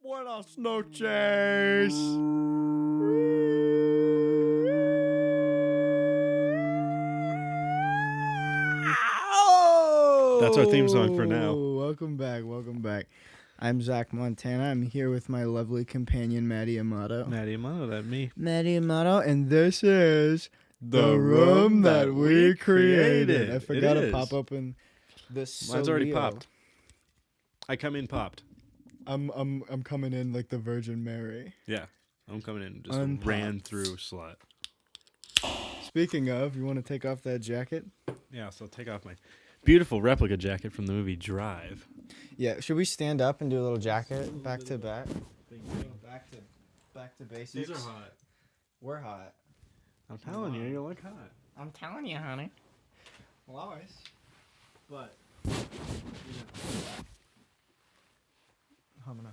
Buenas noches. That's our theme song for now. Welcome back. I'm Zach Montana. I'm here with my lovely companion, Matti Amato. Matti Amato, that me. Matti Amato, and this is the room that we created. I forgot to pop open this. Mine's already popped. I come in popped. I'm coming in like the Virgin Mary. Yeah, I'm coming in just Unpopped. ran through slut. Speaking of, you want to take off that jacket? Yeah, so I'll take off my beautiful replica jacket from the movie Drive. Yeah, should we stand up and do a little jacket back to back? Back to basics. These are hot. We're hot. I'm telling you, you look hot. I'm telling you, honey. Lois. But Humana.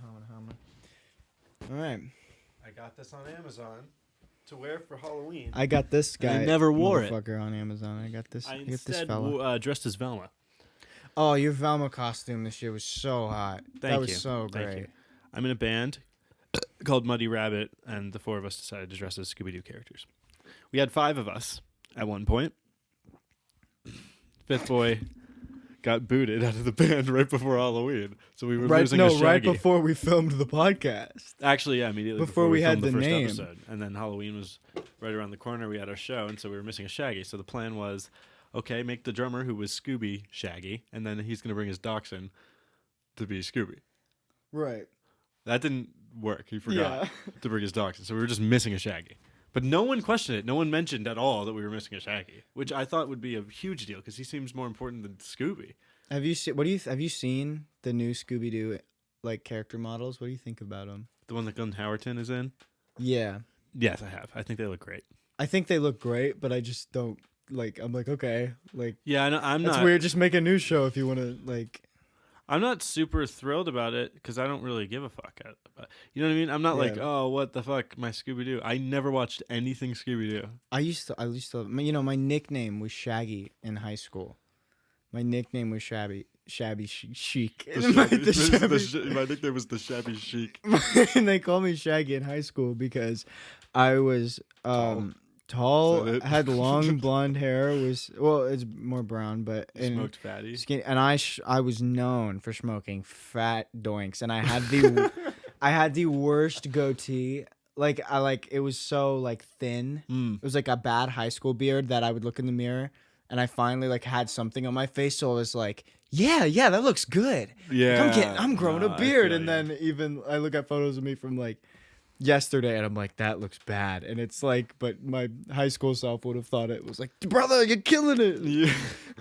All right. I got this on Amazon to wear for Halloween. I got this guy. I never wore it. Motherfucker on Amazon. I got this. I I got this instead fella. dressed as Velma. Oh, your Velma costume this year was so hot. Thank that you. was so Thank great. you. I'm in a band called Muddy Rabbit, and the four of us decided to dress as Scooby-Doo characters. We had 5 of us at one point. Fifth boy got booted out of the band right before Halloween, so we were losing a Shaggy. Right before we filmed the podcast. Actually, yeah, immediately Before we had filmed the the first name. episode, and then Halloween was right around the corner. We had our show, and so we were missing a Shaggy. So the plan was, okay, make the drummer who was Scooby Shaggy, and then he's gonna bring his dachshund to be Scooby. Right. That didn't work. He forgot to bring his dachshund, so we were just missing a Shaggy. But no one questioned it. No one mentioned at all that we were missing a Shaggy, which I thought would be a huge deal because he seems more important than Scooby. Have you seen? Have you seen the new Scooby Doo like character models? What do you think about them? The one that Gunn Howerton is in? Yeah, Yes, I have. I think they look great. I think they look great, but I just don't like. I'm like, okay, like Yeah, I'm that's not. weird. Just make a new show if you want to like. I'm not super thrilled about it because I don't really give a fuck. You know what I mean? I'm not like, Yeah. oh, what the fuck, my Scooby Doo. I never watched anything Scooby Doo. I used to. You know, my nickname was Shaggy in high school. My nickname was Shabby Chic. My nickname was the Shabby Chic. And they called me Shaggy in high school because I was tall, Is that it? had long blonde hair. It's more brown, but Smoked fatty. skinny, and I was known for smoking fat doinks, and I had the worst goatee. It was so like thin. It was like a bad high school beard that I would look in the mirror, and I finally like had something on my face, so I was like, yeah, that looks good. Yeah, I'm growing no, a I beard, feel and you. then even I look at photos of me from like yesterday, and I'm like, that looks bad, and it's like, but my high school self would have thought it was like, brother, you're killing it. Yeah.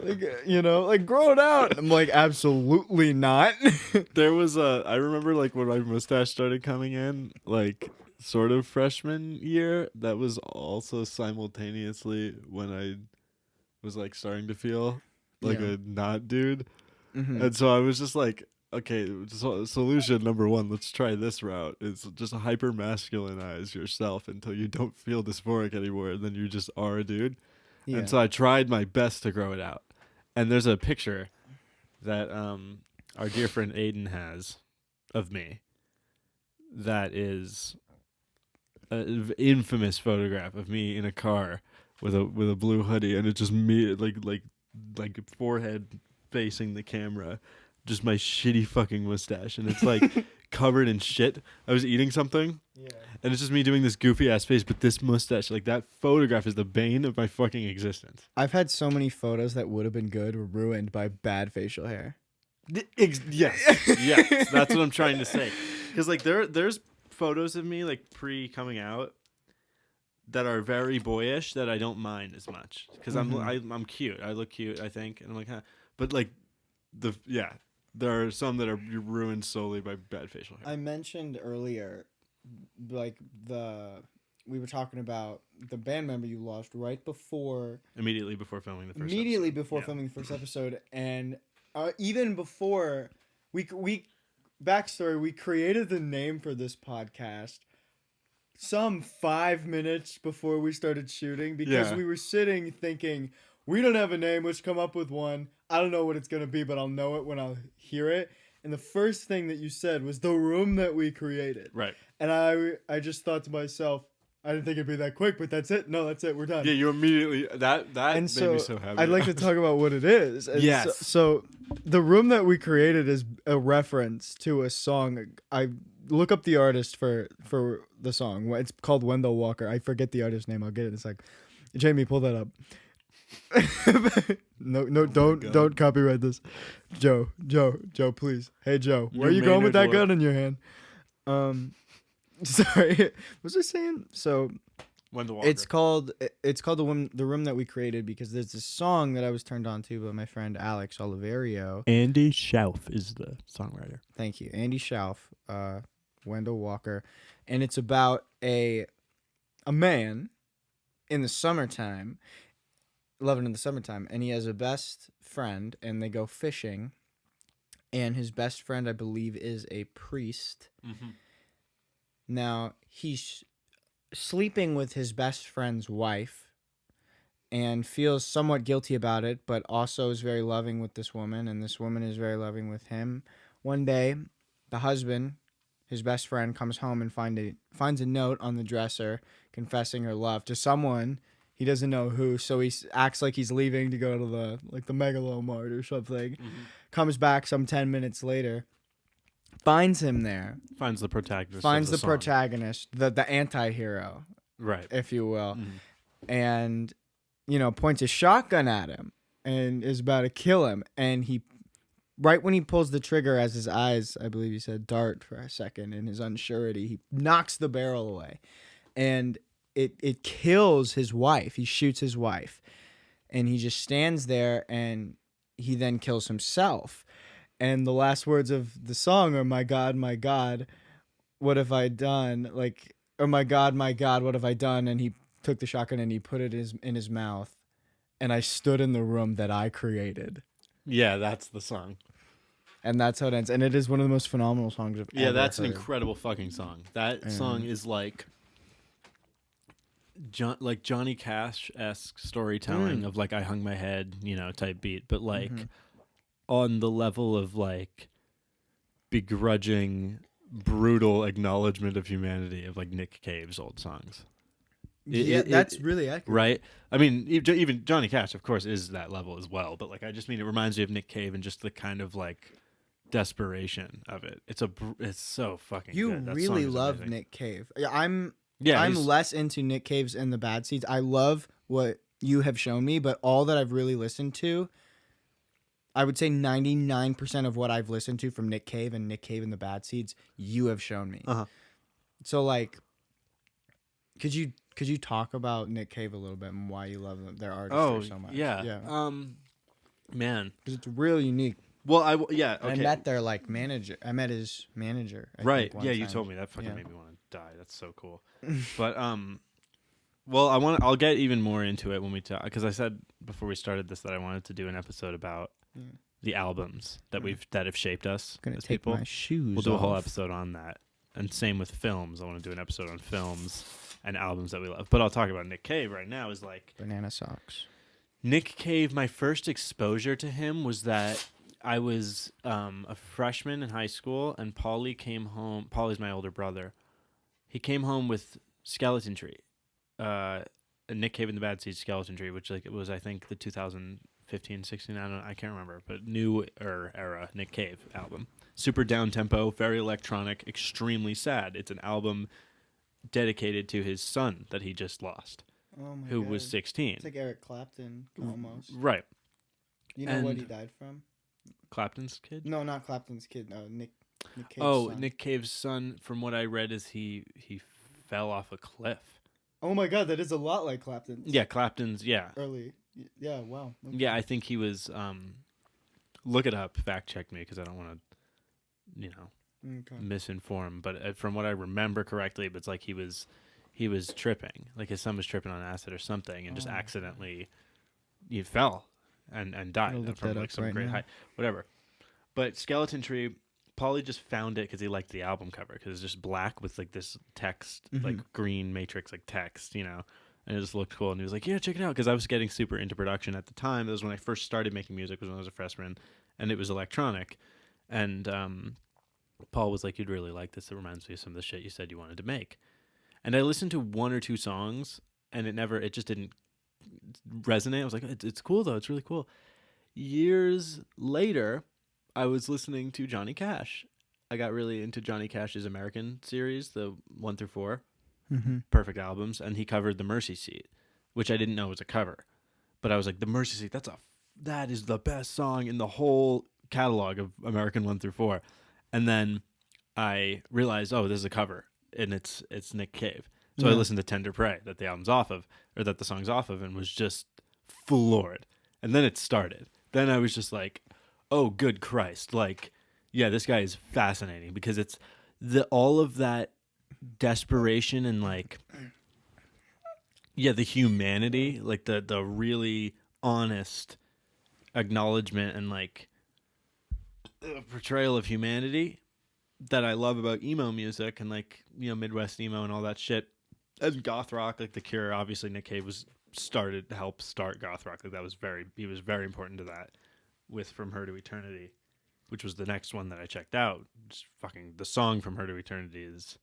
Like, you know, like grow it out. I'm like, absolutely not. There was I remember like when my mustache started coming in, like sort of freshman year. That was also simultaneously when I was like starting to feel like Yeah. a not dude. Mhm. And so I was just like, okay, solution number 1, let's try this route. It's just hyper masculinize yourself until you don't feel dysphoric anymore, and then you just are a dude. Yeah. And so I tried my best to grow it out. And there's a picture that our dear friend Aiden has of me that is an infamous photograph of me in a car with a blue hoodie, and it's just me like forehead facing the camera, just my shitty fucking mustache, and it's like covered in shit. I was eating something, Yeah. and it's just me doing this goofy ass face, but this mustache, like that photograph is the bane of my fucking existence. I've had so many photos that would have been good ruined by bad facial hair. Yes, that's what I'm trying to say. Because like there's photos of me like pre coming out that are very boyish that I don't mind as much because I'm cute. I look cute, I think, and I'm like, huh. But like there are some that are ruined solely by bad facial hair. I mentioned earlier, like we were talking about the band member you lost right before. Immediately before filming the first. Immediately episode. before Yeah. filming the first episode, and even before we backstory, we created the name for this podcast some 5 minutes before we started shooting because Yeah. we were sitting thinking, we don't have a name, let's come up with one. I don't know what it's gonna be, but I'll know it when I'll hear it. and the first thing that you said was the room that we created. Right. And I just thought to myself, I didn't think it'd be that quick, but that's it. No, that's it. We're done. Yeah, you immediately that And made me so happy. I'd like to talk about what it is. And Yes. So the room that we created is a reference to a song. I look up the artist for the song. It's called Wendell Walker. I forget the artist name. I'll get it in a sec. Jamie, pull that up. No, don't copyright this. Joe, please. Hey, Joe, where are you going with that gun in your hand? Sorry, what was I saying? So, Wendell Walker. it's called the room that we created because there's this song that I was turned on to by my friend Alex Oliverio. Andy Schauf is the songwriter. Thank you, Andy Schauf, Wendell Walker, and it's about a man in the summertime. Loving in the summertime, and he has a best friend, and they go fishing, and his best friend, I believe, is a priest. Mm-hmm. Now, he's sleeping with his best friend's wife, and feels somewhat guilty about it, but also is very loving with this woman, and this woman is very loving with him. One day, the husband, his best friend, comes home and finds a note on the dresser confessing her love to someone. He doesn't know who, so he acts like he's leaving to go to the Megalomart or something. Mm-hmm. Comes back some 10 minutes later, finds him there. Finds the protagonist. The anti-hero, right, if you will, and points a shotgun at him and is about to kill him. And right when he pulls the trigger, as his eyes, I believe he said, dart for a second in his unsurety, he knocks the barrel away, and it kills his wife. He shoots his wife, and he just stands there, and he then kills himself. And the last words of the song are, my God, what have I done? Or my God, what have I done? And he took the shotgun and he put it in his mouth, and I stood in the room that I created. Yeah, that's the song. And that's how it ends. And it is one of the most phenomenal songs I've ever heard. Yeah, that's an incredible fucking song. That song is like Johnny Cash-esque storytelling of I hung my head, type beat, but on the level of begrudging, brutal acknowledgement of humanity of Nick Cave's old songs. That's really accurate, right? I mean, even Johnny Cash, of course, is that level as well. But I just mean it reminds me of Nick Cave and just the kind of desperation of it. It's so fucking. You good. That really song is love amazing. Nick Cave. I'm less into Nick Cave's and the Bad Seeds. I love what you have shown me, but all that I've really listened to, I would say 99% of what I've listened to from Nick Cave and the Bad Seeds, you have shown me. Uh-huh. So could you talk about Nick Cave a little bit and why you love their artistry so much? Yeah. Man, because it's real unique. Well, okay. I met their manager. I met his manager. I right. think, yeah, time. You told me that. Fucking made me want to die. That's so cool. But well, I'll get even more into it when we talk, because I said before we started this that I wanted to do an episode about the albums that have shaped us I'm gonna as take people. My shoes. We'll do a whole off. episode on that, and same with films. I want to do an episode on films and albums that we love. But I'll talk about Nick Cave right now. Is Banana Socks. Nick Cave. My first exposure to him was that I was a freshman in high school, and Paulie came home. Paulie's my older brother. He came home with Skeleton Tree, Nick Cave and the Bad Seeds Skeleton Tree, which it was, I think, the 2015, 16, I can't remember, but newer era Nick Cave album. Super down tempo, very electronic, extremely sad. It's an album dedicated to his son that he just lost, who was 16. It's like Eric Clapton almost. Right. You know what he died from? Clapton's kid? No, not Clapton's kid. No, Nick Cave's son. Nick Cave's son, from what I read, is he fell off a cliff. Oh my God, that is a lot like Clapton's. Yeah, Clapton's, yeah. Early. Yeah, wow. Okay. Yeah, I think he was, look it up, fact check me, because I don't want to, misinform. But from what I remember correctly, it's he was tripping. His son was tripping on acid or something, and just accidentally, he fell and died from some great height. Whatever. But Skeleton Tree, Paulie just found it because he liked the album cover, because it's just black with this text, green matrix text, and it just looked cool. And he was like, "Yeah, check it out," because I was getting super into production at the time. That was when I first started making music, was when I was a freshman, and it was electronic. And Paul was like, "You'd really like this. It reminds me of some of the shit you said you wanted to make." And I listened to one or two songs, and it just didn't resonate. I was like, "It's cool though. It's really cool." Years later, I was listening to Johnny Cash. I got really into Johnny Cash's American series, the 1 through 4, perfect albums, and he covered The Mercy Seat, which I didn't know was a cover. But I was like, The Mercy Seat, that is the best song in the whole catalog of American 1 through 4. And then I realized, oh, this is a cover, and it's Nick Cave. So I listened to Tender Prey, that the album's off of, or that the song's off of, and was just floored. And then it started. Then I was just like, oh, good Christ. Like, yeah, this guy is fascinating because it's all of that desperation and like, yeah, the humanity, like the really honest acknowledgement and like portrayal of humanity that I love about emo music and like, you know, Midwest emo and all that shit. And goth rock, like The Cure, obviously Nick Cave helped start goth rock. Like he was very important to that with From Her to Eternity, which was the next one that I checked out. Just fucking the song From Her to Eternity is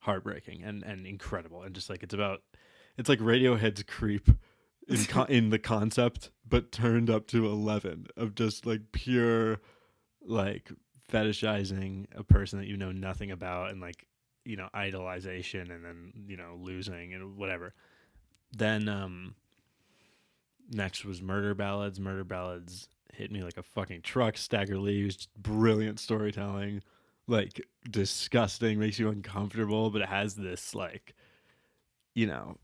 heartbreaking and incredible. And just like, it's like Radiohead's Creep in the concept, but turned up to 11 of just like pure, like fetishizing a person that you know nothing about and like, you know, idolization and then, you know, losing and whatever. Then next was Murder Ballads. Murder Ballads hit me like a fucking truck. Stagger Leaves, just brilliant storytelling, like disgusting, makes you uncomfortable, but it has this like, you know,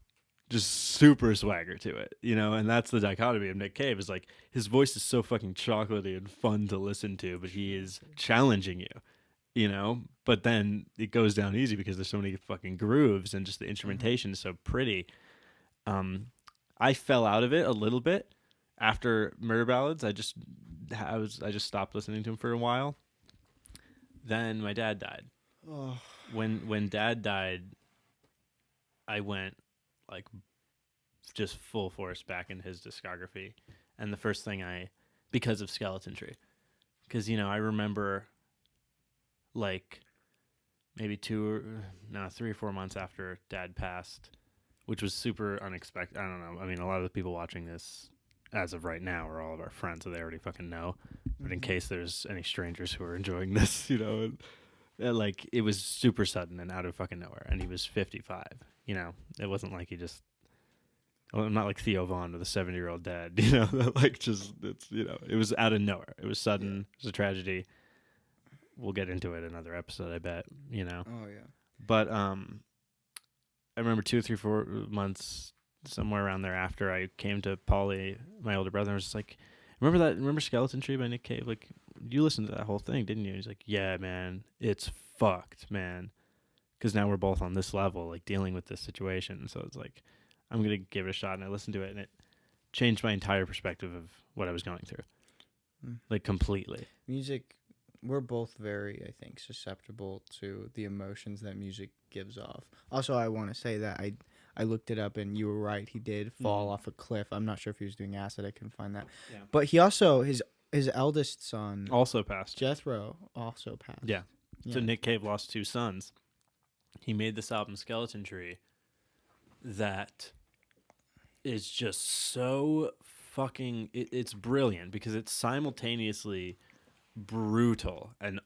just super swagger to it, you know. And that's the dichotomy of Nick Cave, is like his voice is so fucking chocolatey and fun to listen to, but he is challenging you, you know. But then it goes down easy because there's so many fucking grooves and just the instrumentation is so pretty. I fell out of it a little bit after Murder Ballads. I just stopped listening to him for a while. Then my dad died. Oh. When Dad died, I went like just full force back in his discography, and the first thing because of Skeleton Tree, because you know I remember like maybe 3 or 4 months after Dad passed, which was super unexpected. I don't know. I mean, a lot of the people watching this as of right now are all of our friends, so they already fucking know. But in case there's any strangers who are enjoying this, you know, like it was super sudden and out of fucking nowhere. And he was 55. You know, it wasn't like he just. Well, I'm not like Theo Vaughn with a 70-year-old dad. You know, like just it's, you know, it was out of nowhere. It was sudden. It was a tragedy. We'll get into it in another episode, I bet. You know. Oh yeah. But I remember 2 or 3, 4 months, somewhere around there after I came to Paulie, my older brother, and was just like, remember Skeleton Tree by Nick Cave? Like, you listened to that whole thing, didn't you? And he's like, yeah, man, it's fucked, man. Because now we're both on this level, like dealing with this situation. So it's like, I'm going to give it a shot. And I listened to it, and it changed my entire perspective of what I was going through. Like, completely. Music, we're both very, I think, susceptible to the emotions that music gives off. Also, I want to say that I looked it up, and you were right. He did fall off a cliff. I'm not sure if he was doing acid. I couldn't find that. Yeah. But he also, his eldest son, also passed. Jethro, also passed. Yeah. So Nick Cave lost 2 sons. He made this album, Skeleton Tree, that is just so fucking... It's brilliant because it's simultaneously brutal and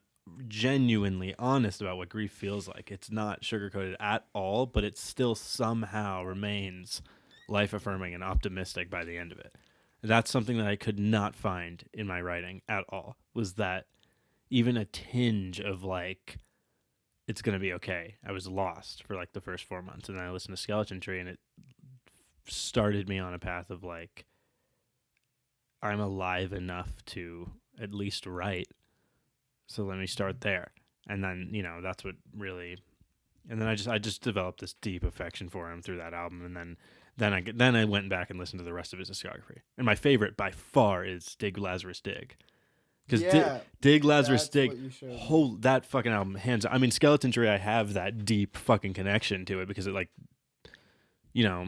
genuinely honest about what grief feels like. It's not sugarcoated at all, but it still somehow remains life-affirming and optimistic by the end of it. That's something that I could not find in my writing at all, was that even a tinge of like, it's going to be okay. I was lost for like the first 4 months, and then I listened to Skeleton Tree, and it started me on a path of like, I'm alive enough to at least write, so let me start there. And then, you know, that's what really, and then I just developed this deep affection for him through that album, and then I went back and listened to the rest of his discography. And my favorite by far is Dig Lazarus Dig. Because Dig Lazarus Dig, that fucking album, hands. I mean, Skeleton Tree, I have that deep fucking connection to it because it, like, you know,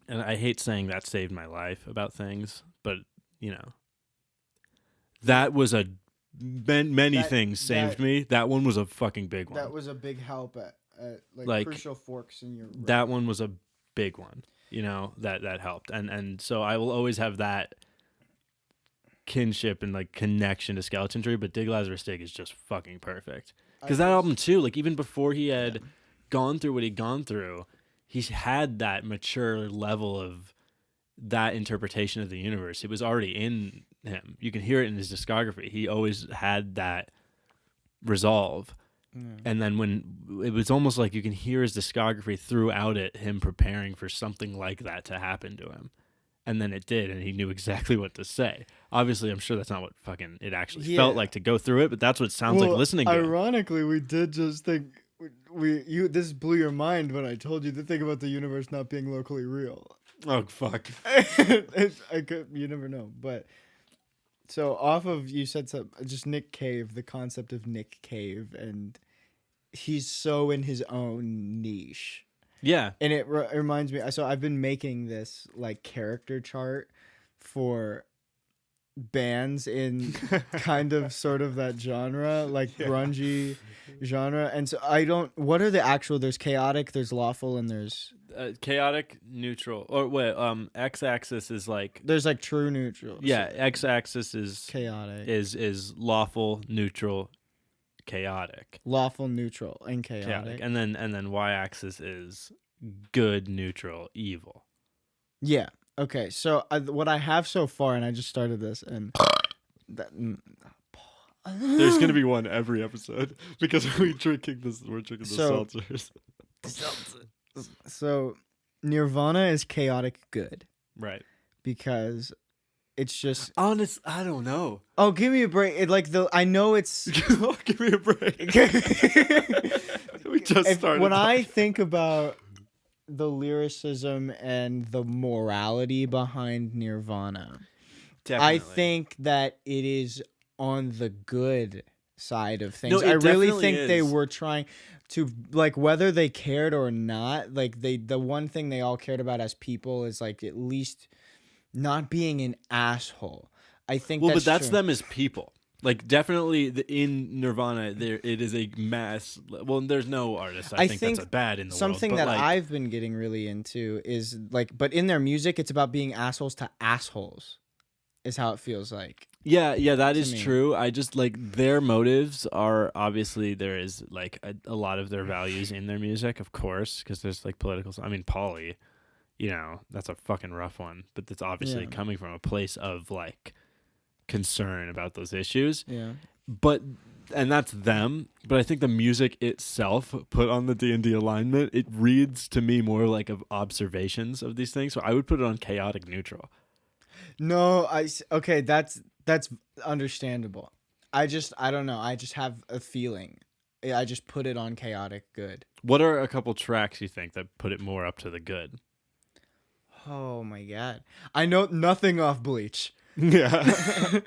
and I hate saying that saved my life about things, but, you know, that was a many things saved me. That one was a fucking big one. That was a big help at like crucial forks in your road. That one was a big one, that helped. And so I will always have that kinship and like connection to Skeleton Tree, but Dig Lazarus Dig is just fucking perfect. Because that album too, like even before he had gone through what he'd gone through, he's had that mature level of that interpretation of the universe. It was already in him. You can hear it in his discography. He always had that resolve. And then when it was almost like you can hear his discography throughout it, him preparing for something like that to happen to him. And then it did, and he knew exactly what to say. Obviously, I'm sure that's not what fucking it actually felt like to go through it, but that's what it sounds like listening to it. Ironically, we did just think this blew your mind when I told you to think about the universe not being locally real. Oh fuck! You never know, but so off of you said just Nick Cave, the concept of Nick Cave, and he's so in his own niche. Yeah, and it reminds me. So I've been making this like character chart for bands in kind of sort of that genre, like grungy genre. And so what are the actual? There's chaotic, there's lawful, and there's chaotic, neutral. Or wait, x-axis is like there's like true neutral. Yeah, x-axis is chaotic. Is lawful, neutral, chaotic. Lawful, neutral, and chaotic. And then y-axis is good, neutral, evil. Yeah. Okay. So what I have so far, and I just started this, and there's gonna be one every episode because we're drinking the seltzers. So Nirvana is chaotic good, right? Because it's just honest. I don't know. Oh, give me a break! I know it's. Give me a break. We just started. When I think about the lyricism and the morality behind Nirvana, definitely. I think that it is on the good side of things. No, I really think they were trying to, like, whether they cared or not, like the one thing they all cared about as people is like at least not being an asshole. I think but that's them as people. Like definitely in Nirvana, it is a mass. Well, there's no artist I think that's bad in the something world. Something that I've been getting really into is like, but in their music, it's about being assholes to assholes, is how it feels like. Yeah, that is true. I just like their motives are obviously there is like a lot of their values in their music, of course, because there's like political. I mean, Polly, that's a fucking rough one, but that's obviously coming from a place of like concern about those issues. Yeah. And that's them. But I think the music itself put on the D&D alignment, it reads to me more like of observations of these things. So I would put it on chaotic neutral. No, okay, that's understandable. I don't know. I just have a feeling. I just put it on chaotic good. What are a couple tracks you think that put it more up to the good? Oh my god. I know nothing off Bleach. Yeah.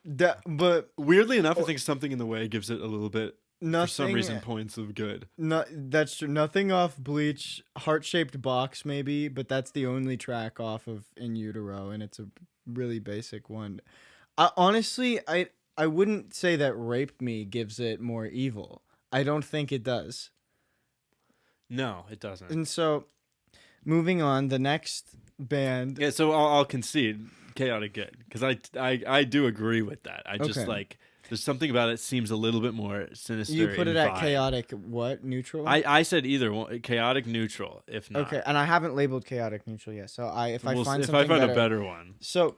But weirdly enough, I think Something in the Way gives it a little bit, for some reason, points of good. No, that's true. Nothing off Bleach. Heart-Shaped Box, maybe, but that's the only track off of In Utero, and it's a really basic one. Honestly, I wouldn't say that Raped Me gives it more evil. I don't think it does. No, it doesn't. And so, moving on, the next band. Yeah, so I'll concede chaotic good because I do agree with that. I just like there's something about it seems a little bit more sinister. You put it at vibe. chaotic what neutral? I said either one, chaotic neutral if not. Okay, and I haven't labeled chaotic neutral yet. So if I find a better one. So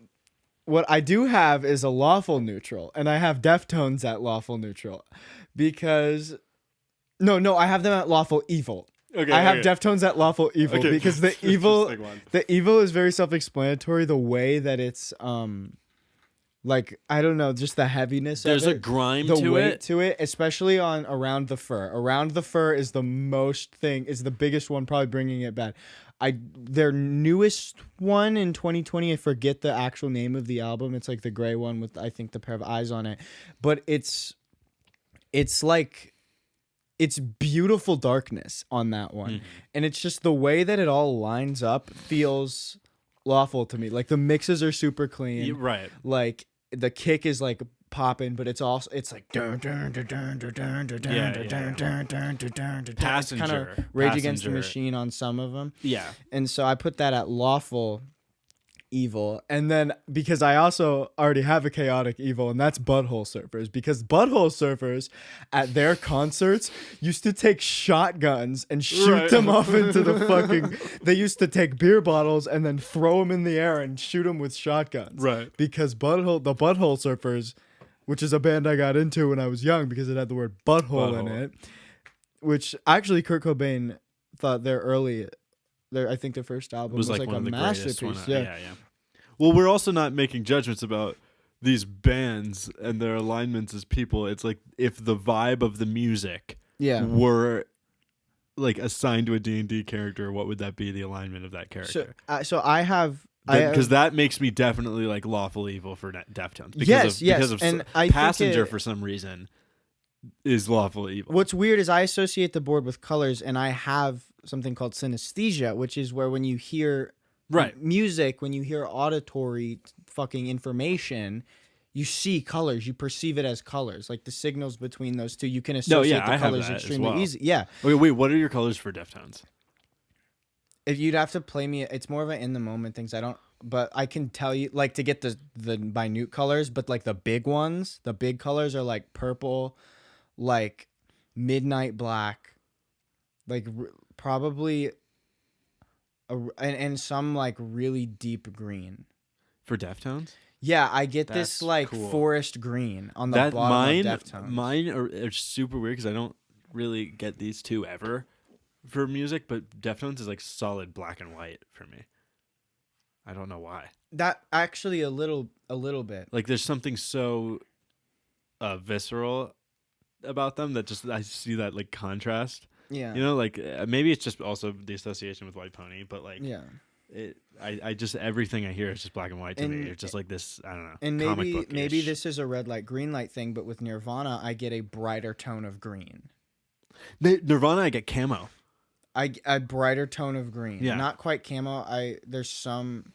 what I do have is a lawful neutral, and I have Deftones at lawful neutral because no, I have them at lawful evil. Okay, I have Deftones at lawful evil because the evil is very self-explanatory. The way that it's like I don't know, just the heaviness. There's of it, a grime the to weight to it, especially on Around the Fur. Around the Fur is the biggest one, probably bringing it back. Their newest one in 2020. I forget the actual name of the album. It's like the gray one with I think the pair of eyes on it, but it's like. It's beautiful darkness on that one. Mm-hmm. And it's just the way that it all lines up feels lawful to me. Like the mixes are super clean. Right. Like the kick is like popping, but it's also like Passenger, kind of Rage Against the Passenger. Machine on some of them. Yeah. And so I put that at lawful evil, and then because I also already have a chaotic evil, and that's Butthole Surfers, because Butthole Surfers at their concerts used to take shotguns and shoot them off into the fucking they used to take beer bottles and then throw them in the air and shoot them with shotguns, Right. because the Butthole Surfers, which is a band I got into when I was young because it had the word butthole in it, which actually Kurt Cobain thought I think their first album was like one a of the masterpiece. Yeah. Well, we're also not making judgments about these bands and their alignments as people. It's like if the vibe of the music were like assigned to a D&D character, what would that be? The alignment of that character. So I have. Because that makes me definitely like lawful evil for Deftones. Because and Passenger for some reason is lawful evil. What's weird is I associate the board with colors, and I have something called synesthesia, which is where when you hear music, when you hear auditory fucking information, you see colors, you perceive it as colors, like the signals between those two. You can associate the colors extremely easy. Yeah. Wait, what are your colors for Deftones? If you'd have to play me, it's more of an in the moment things. But I can tell you, like, to get the minute colors, but like the big ones, the big colors are like purple, like midnight black, like probably and some like really deep green. For Deftones? Yeah, I get this like forest green on the bottom of Deftones. Mine are super weird because I don't really get these two ever for music, but Deftones is like solid black and white for me. I don't know why. That actually a little bit. Like there's something so visceral about them that just I see that like contrast. Yeah. You know, like maybe it's just also the association with White Pony, but like I just everything I hear is just black and white to me. It's just like this, I don't know. And maybe this is a red light, green light thing, but with Nirvana I get a brighter tone of green. Nirvana I get camo. A brighter tone of green. Yeah. Not quite camo. There's some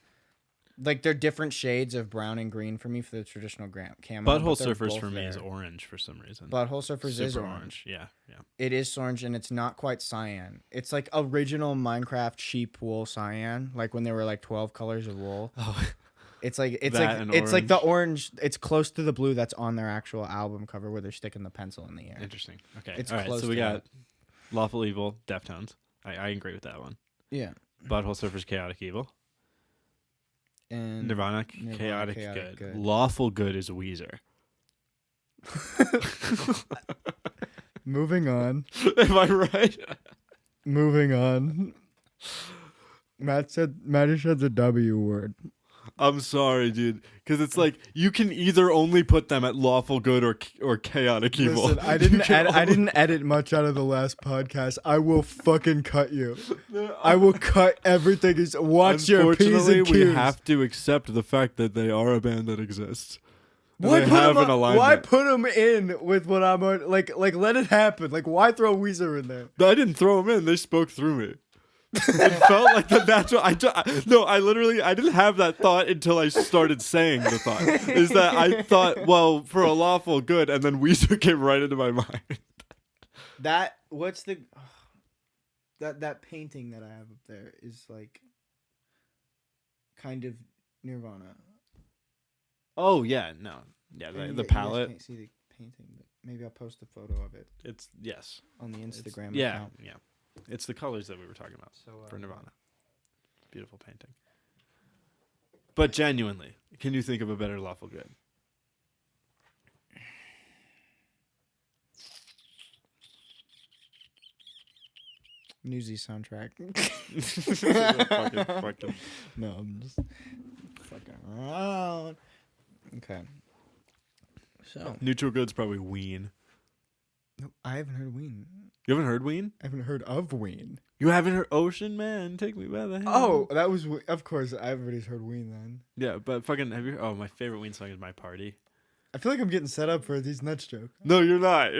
like they're different shades of brown and green for me for the traditional camo. Butthole Surfers for me is orange for some reason. Butthole Surfers is orange. Yeah. It is orange, and it's not quite cyan. It's like original Minecraft sheep wool cyan, like when there were like 12 colors of wool. Oh. It's like the orange. It's close to the blue that's on their actual album cover where they're sticking the pencil in the air. Interesting. Okay. It's all right. close So we to got that. Lawful Evil, Deftones. I agree with that one. Yeah. Butthole Surfers, Chaotic Evil. And Nirvana Chaotic Good. Lawful Good is Weezer. Moving on. Am I right? Moving on. Matt said the W word. I'm sorry, dude, because it's like you can either only put them at lawful good or chaotic evil. Listen, I didn't edit much out of the last podcast. I will fucking cut you. I will cut everything. Watch your P's and Q's. We have to accept the fact that they are a band that exists. Why put them in with what I'm like? Let it happen. Like, why throw Weezer in there? I didn't throw them in. They spoke through me. It felt like the natural. I didn't have that thought until I started saying the thought. Is that I thought, well, for a lawful good, and then Weezer came right into my mind. That painting that I have up there is like kind of Nirvana. Oh yeah, no, yeah, the palette. You can't see the painting, but maybe I'll post a photo of it. It's on the Instagram account. Yeah. It's the colors that we were talking about for Nirvana. Beautiful painting. But genuinely, can you think of a better lawful good? Newsy soundtrack. fucking. No, I'm just fucking around. Okay. So Neutral good's probably Ween. No, I haven't heard Ween. You haven't heard Ween? I haven't heard of Ween. You haven't heard Ocean Man, Take Me by the Hand? Oh, that was, of course, everybody's heard Ween then. Yeah, but fucking, my favorite Ween song is My Party. I feel like I'm getting set up for these nuts joke. No, you're not.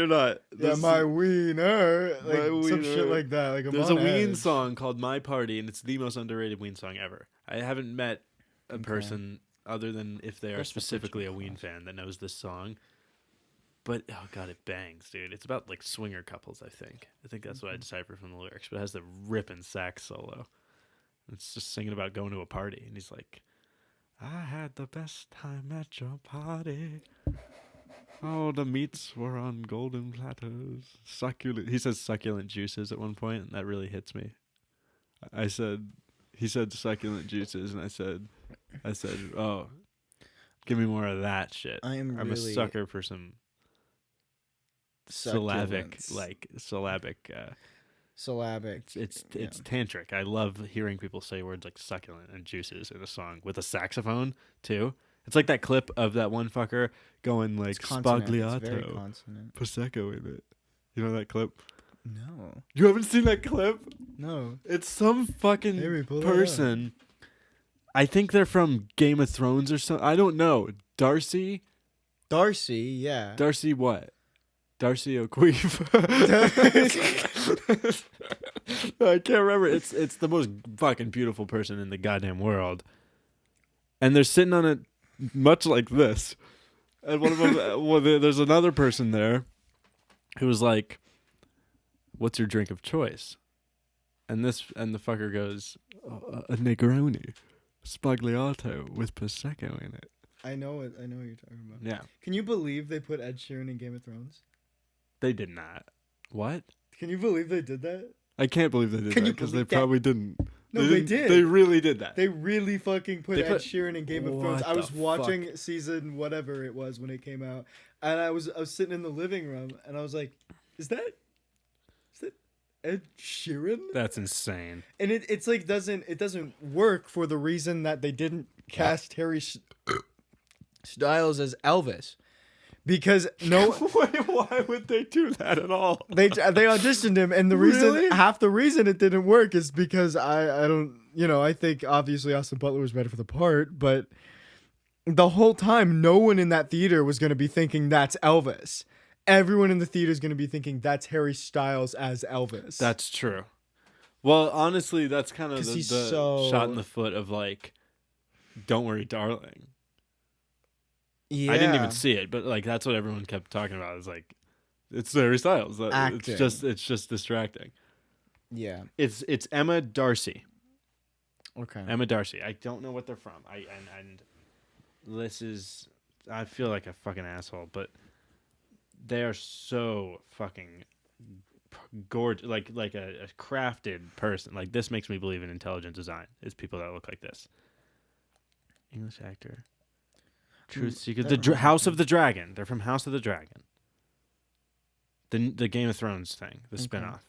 Yeah, my wiener. Like some shit like that. Like there's a Ween song called My Party, and it's the most underrated Ween song ever. I haven't met a person other than if they are That's the specifically a Portuguese Ween fan that knows this song. But oh god, it bangs, dude. It's about like swinger couples, I think. I think that's what I deciphered from the lyrics. But it has the ripping sax solo. It's just singing about going to a party, and he's like, "I had the best time at your party. Oh, the meats were on golden platters. Succulent." He says succulent juices at one point, and that really hits me. He said succulent juices, and I said, oh, give me more of that shit. I'm a sucker for some syllabic. It's tantric. I love hearing people say words like succulent and juices in a song with a saxophone too. It's like that clip of that one fucker going like spagliato, prosecco in it. You know that clip? No. You haven't seen that clip? No. It's some fucking person. I think they're from Game of Thrones or something. I don't know. Darcy, yeah. Darcy what? Darcy O'Queef. I can't remember. It's the most fucking beautiful person in the goddamn world. And they're sitting on it much like this. And one of them, there's another person there who was like, "What's your drink of choice?" And the fucker goes, "A Negroni, Spagliato with Prosecco in it." I know what you're talking about. Yeah. Can you believe they put Ed Sheeran in Game of Thrones? They did not. What? Can you believe they did that? I can't believe they did that because they probably didn't. No, they did. They really did that. They really fucking put Ed Sheeran in Game of Thrones. I was watching season whatever it was when it came out, and I was sitting in the living room, and I was like, "Is that Ed Sheeran?" That's insane. And it's like it doesn't work for the reason that they didn't cast Harry Styles as Elvis. Because why would they do that at all? They auditioned him, and half the reason it didn't work is because I don't, I think obviously Austin Butler was better for the part, but the whole time no one in that theater was going to be thinking that's Elvis. Everyone in the theater is going to be thinking that's Harry Styles as Elvis. That's true. Well, honestly, that's kind of the shot in the foot of like, "Don't worry, darling." Yeah. I didn't even see it, but like that's what everyone kept talking about. Is like, it's Harry Styles. Acting. It's just distracting. Yeah. It's Emma Darcy. Okay. Emma Darcy. I don't know what they're from. And this is, I feel like a fucking asshole, but they are so fucking gorgeous. Like a crafted person. Like this makes me believe in intelligent design. Is people that look like this. English actor. Truth Seeker. The House of the Dragon. They're from House of the Dragon. The Game of Thrones thing. The spinoff.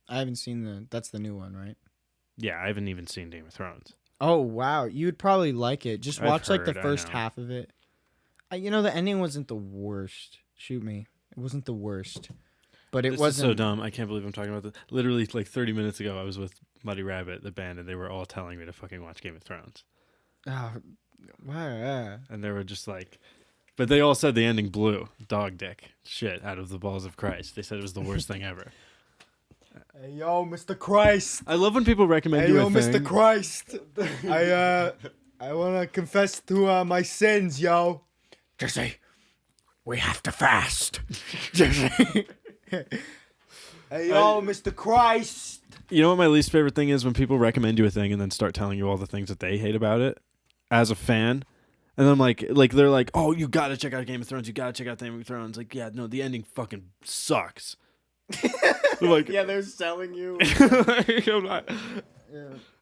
I haven't seen that's the new one, right? Yeah, I haven't even seen Game of Thrones. Oh, wow. You'd probably like it. Just watch like the first half of it. The ending wasn't the worst. Shoot me. It wasn't the worst. But it wasn't. This is so dumb. I can't believe I'm talking about this. Literally, like 30 minutes ago, I was with Muddy Rabbit, the band, and they were all telling me to fucking watch Game of Thrones. Oh, wow. And they were just like, but they all said the ending blew dog dick shit out of the balls of Christ. They said it was the worst thing ever. Hey, yo, Mr. Christ. I love when people recommend you a thing. Mr. Christ. I want to confess to my sins, yo. Jesse, we have to fast. Jesse. Hey, yo, Mr. Christ. You know what my least favorite thing is? When people recommend you a thing and then start telling you all the things that they hate about it as a fan. And I'm like they're like, "Oh, you got to check out Game of Thrones. You got to check out Game of Thrones." Like, yeah, no, the ending fucking sucks. Like, yeah, they're selling you. I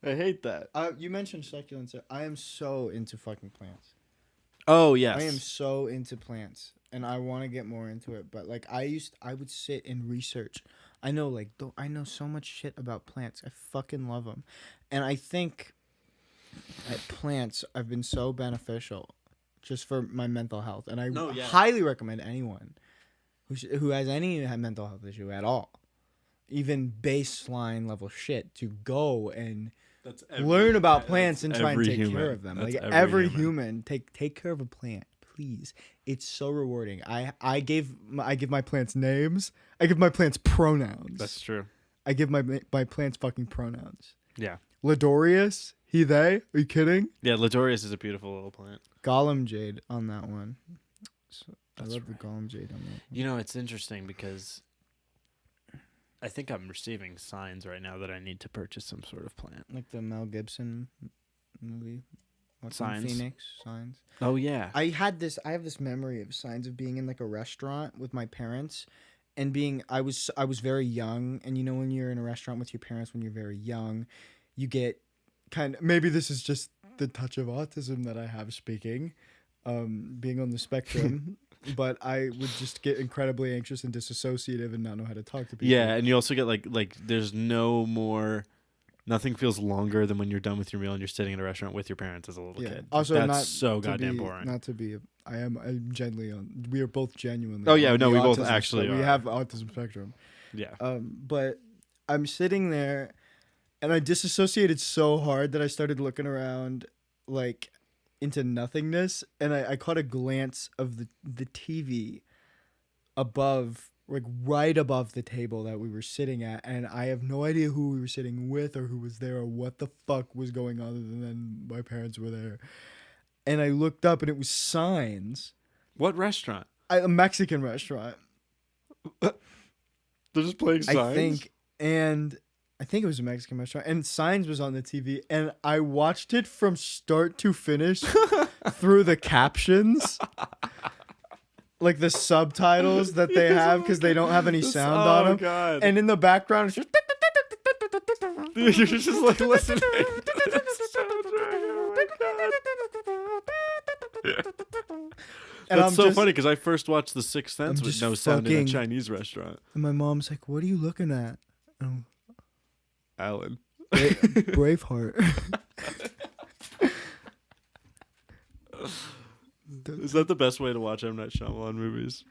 hate that. You mentioned succulents. I am so into fucking plants. Oh, yes. I am so into plants, and I want to get more into it. But like I would sit and research. I know so much shit about plants. I fucking love them, and I think that plants have been so beneficial, just for my mental health. And I highly recommend anyone who has any mental health issue at all, even baseline level shit, to go and learn about plants and try and take care of them. Like every human, take care of a plant, please. It's so rewarding. I give my plants names. I give my plants pronouns. That's true. I give my plants fucking pronouns. Yeah. Ladorius, He, they? Are you kidding? Yeah, Ladorius is a beautiful little plant. Gollum jade on that one. So I That's love right. the Gollum jade on that one. You know, it's interesting because I think I'm receiving signs right now that I need to purchase some sort of plant. Like the Mel Gibson movie. What's Signs? Phoenix? Signs. Oh, yeah. I have this memory of Signs of being in like a restaurant with my parents and I was very young, and you know when you're in a restaurant with your parents when you're very young, you get maybe this is just the touch of autism that I have speaking, being on the spectrum, but I would just get incredibly anxious and disassociative and not know how to talk to people. Yeah, and you also get like there's no more. Nothing feels longer than when you're done with your meal and you're sitting in a restaurant with your parents as a little kid. Also, that's not so to goddamn be, boring. Not to be. I'm genuinely on. We are both genuinely. Oh yeah, on no, the we both autism actually spectrum. are. We have autism spectrum. Yeah. But I'm sitting there, and I disassociated so hard that I started looking around, like, into nothingness, and I caught a glance of the TV above, like right above the table that we were sitting at, and I have no idea who we were sitting with or who was there or what the fuck was going on other than my parents were there. And I looked up and it was Signs. What restaurant? A Mexican restaurant. They're just playing Signs? I think it was a Mexican restaurant, and Signs was on the TV, and I watched it from start to finish through the captions. Like the subtitles that they have because they don't have any sound on them. God. And in the background, it's just... You're just like listening. And That's so funny because I first watched The Sixth Sense I'm with just no sound in a fucking- Chinese restaurant. And my mom's like, "What are you looking at?" Alan. Braveheart. Is that the best way to watch M. Night Shyamalan movies?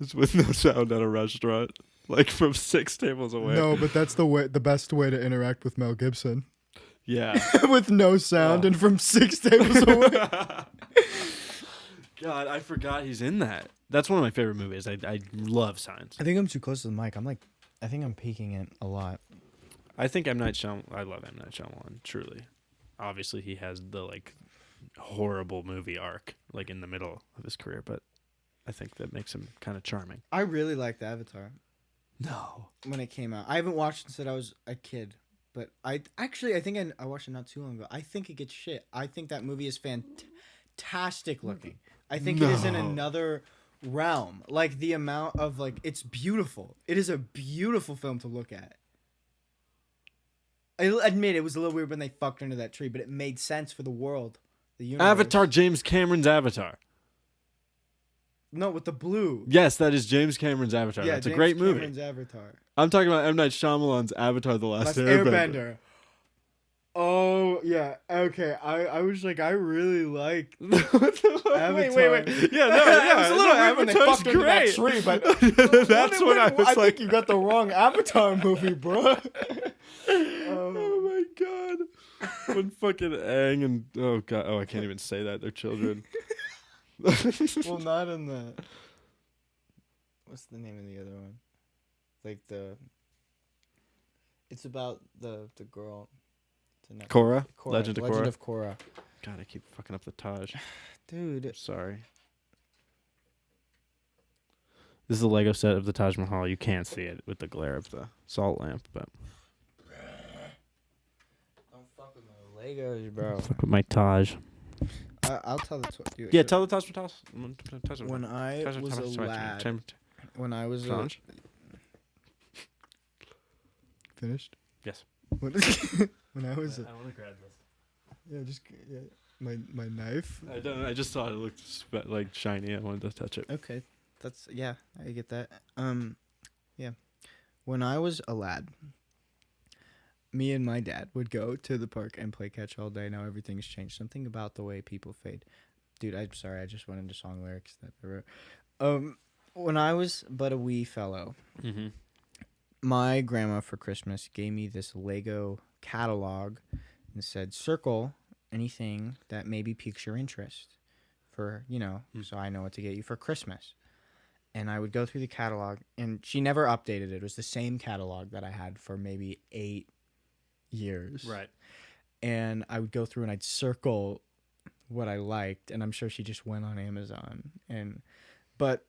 It's with no sound at a restaurant, like from 6 tables away. No, but that's the best way to interact with Mel Gibson. Yeah. With no sound and from 6 tables away. God, I forgot he's in that. That's one of my favorite movies. I love Signs. I think I'm too close to the mic. I think I'm peeking it a lot. I think M. Night Shyamalan. I love M. Night Shyamalan. Truly, obviously he has the like horrible movie arc like in the middle of his career, but I think that makes him kind of charming. I really liked Avatar No. when it came out. I haven't watched it since I was a kid, but I think I watched it not too long ago. I think it gets shit. I think that movie is fantastic looking. I think it is in another realm. Like the amount of like, it's beautiful. It is a beautiful film to look at. I admit it was a little weird when they fucked under that tree, but it made sense for the world, the universe. Avatar, James Cameron's Avatar. No, with the blue. Yes, that is James Cameron's Avatar. That's a great movie. Cameron's Avatar. I'm talking about M. Night Shyamalan's Avatar: The Last Airbender. Oh yeah, okay. I was like, I really like Avatar. Wait. Yeah, no, it was a little weird when they Avatar's fucked under that tree, but that's when I was I like, think you got the wrong Avatar movie, bro. oh my god. When fucking Aang and I can't even say that. They're children. Well, not in the. What's the name of the other one? Like it's about the girl. Korra? Korra. Legend of Korra. God, I keep fucking up the Taj. Dude. Sorry. This is the Lego set of the Taj Mahal. You can't see it with the glare of the salt lamp, but. Don't fuck with my Legos, bro. Fuck with my Taj. I'll tell the story. Yeah, tell the Taj Mahal. When I was a lad. When I was a. Finished? Yes. When I was I want to grab this. Yeah, my knife. I don't know. I just thought it looked like shiny. I wanted to touch it. Okay, I get that. Yeah, when I was a lad, me and my dad would go to the park and play catch all day. Now everything's changed. Something about the way people fade. Dude, I'm sorry. I just went into song lyrics that I wrote. When I was but a wee fellow, my grandma for Christmas gave me this Lego catalog and said, circle anything that maybe piques your interest for, so I know what to get you for Christmas. And I would go through the catalog, and she never updated it. It was the same catalog that I had for maybe 8 years. Right. and I would go through and I'd circle what I liked, and I'm sure she just went on Amazon but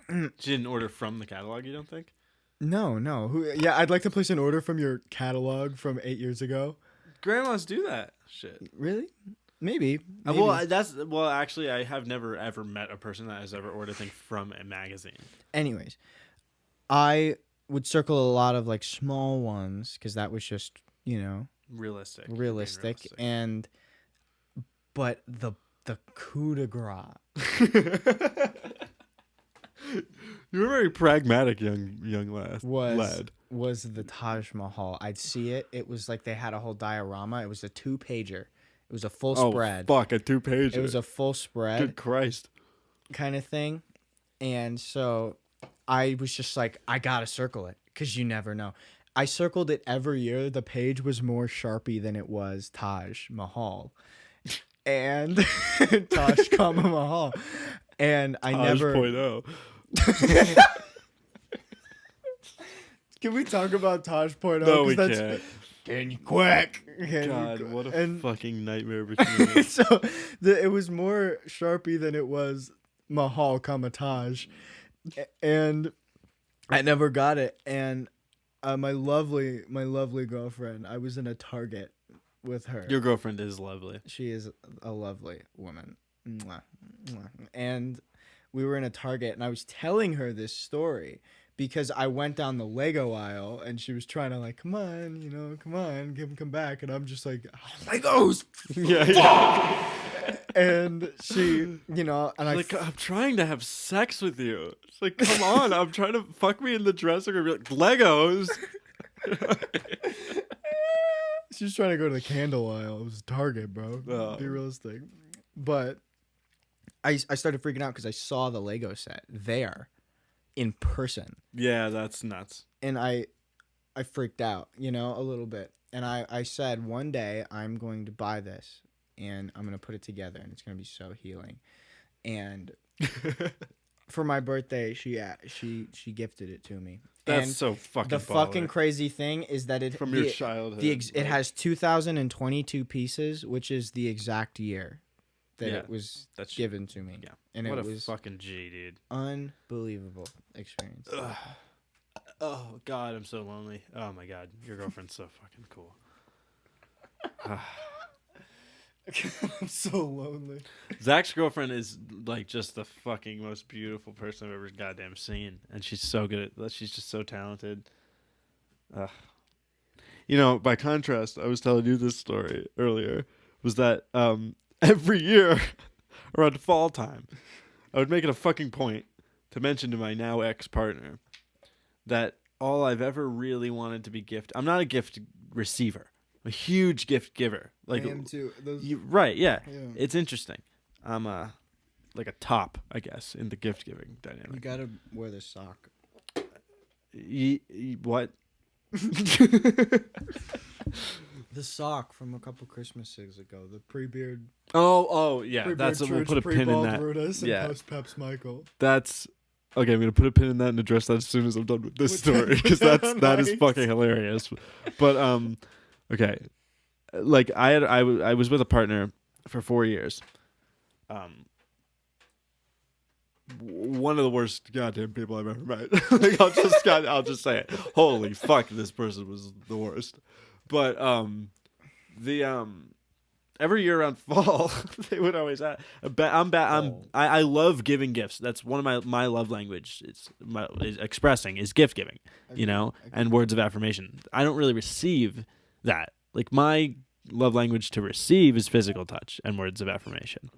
She didn't order from the catalog, you don't think? no. Yeah, I'd like to place an order from your catalog from 8 years ago. Grandmas do that shit. Really? Maybe. Well, actually, I have never ever met a person that has ever ordered a thing from a magazine. Anyways, I would circle a lot of like small ones because that was just, Realistic. and but the coup de grace You're a very pragmatic young lad. was the Taj Mahal. I'd see it. It was like they had a whole diorama. It was a 2-pager. It was a full spread. Oh, fuck, a 2-pager. It was a full spread. Good Christ. Kind of thing. And so I was just like, I got to circle it because you never know. I circled it every year. The page was more Sharpie than it was Taj Mahal. And Taj, Mahal. And I Taj never. 0.0. Can we talk about Taj 0.0? No, we can't. Can you quick? What a fucking nightmare between So it was more Sharpie than it was Mahal, Taj. And I never got it. And my lovely girlfriend, I was in a Target with her. Your girlfriend is lovely. She is a lovely woman. Mwah, mwah. And we were in a Target, and I was telling her this story because I went down the Lego aisle, and she was trying to like, come on, come back, and I'm just like, Legos, yeah. And she, and I'm trying to have sex with you. It's like, come on, I'm trying to fuck me in the dressing room. Be like, Legos. She was trying to go to the candle aisle. It was Target, bro. Oh. Be realistic. But I started freaking out because I saw the Lego set there in person. Yeah, that's nuts. And I freaked out, a little bit. And I said, one day I'm going to buy this and I'm going to put it together and it's going to be so healing. And for my birthday, she gifted it to me. That's and so fucking the baller. Fucking crazy thing is that from your childhood. It has 2,022 pieces, which is the exact year that it was given to me. Yeah. And what it a was fucking G, dude. Unbelievable experience. Oh God, I'm so lonely. Oh my God, your girlfriend's so fucking cool. I'm so lonely. Zach's girlfriend is like just the fucking most beautiful person I've ever goddamn seen, and she's so good at that. She's just so talented. By contrast, I was telling you this story earlier. Was that every year around fall time, I would make it a fucking point to mention to my now ex-partner that all I've ever really wanted to be gift. I'm not a gift receiver. I'm a huge gift giver. Like, I am too. Right, yeah. It's interesting. I'm like a top, I guess, in the gift giving dynamic. You gotta wear the sock. What? The sock from a couple Christmases ago. The pre-beard. Oh, yeah. Pre-beard That's we'll put a pin in that. Brutus yeah. And post-Peps Michael. That's okay. I'm gonna put a pin in that and address that as soon as I'm done with this story because that is fucking hilarious. But okay, like I was with a partner for 4 years. One of the worst goddamn people I've ever met. Like I'll just say it. Holy fuck, this person was the worst. But every year around fall, they would always ask. I love giving gifts. That's one of my love language. Is expressing is gift giving, and words of affirmation. I don't really receive that. Like my love language to receive is physical touch and words of affirmation.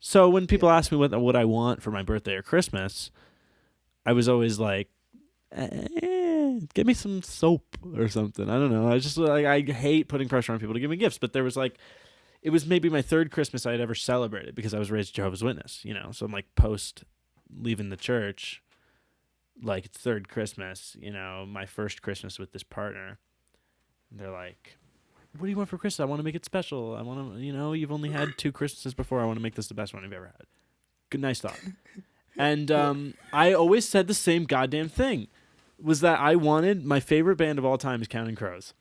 So when people ask me what I want for my birthday or Christmas, I was always like, get me some soap or something. I don't know. I just I hate putting pressure on people to give me gifts. But there was it was maybe my third Christmas I had ever celebrated because I was raised Jehovah's Witness, So I'm like post leaving the church, like it's third Christmas, my first Christmas with this partner. They're like, what do you want for Christmas? I want to make it special. I want to, you've only had 2 Christmases before. I want to make this the best one you've ever had. Good, nice thought. And I always said the same goddamn thing, was that I wanted my favorite band of all time is Counting Crows.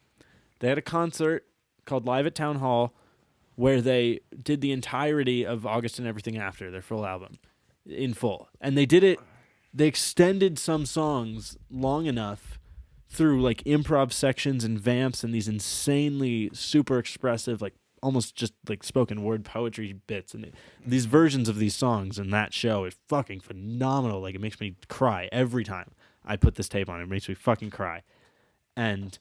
They had a concert called Live at Town Hall, where they did the entirety of August and Everything After, their full album, in full. And they did it, they extended some songs long enough through like improv sections and vamps and these insanely super expressive, like almost just like spoken word poetry bits. And these versions of these songs in that show is fucking phenomenal. Like it makes me cry every time I put this tape on. It makes me fucking cry. And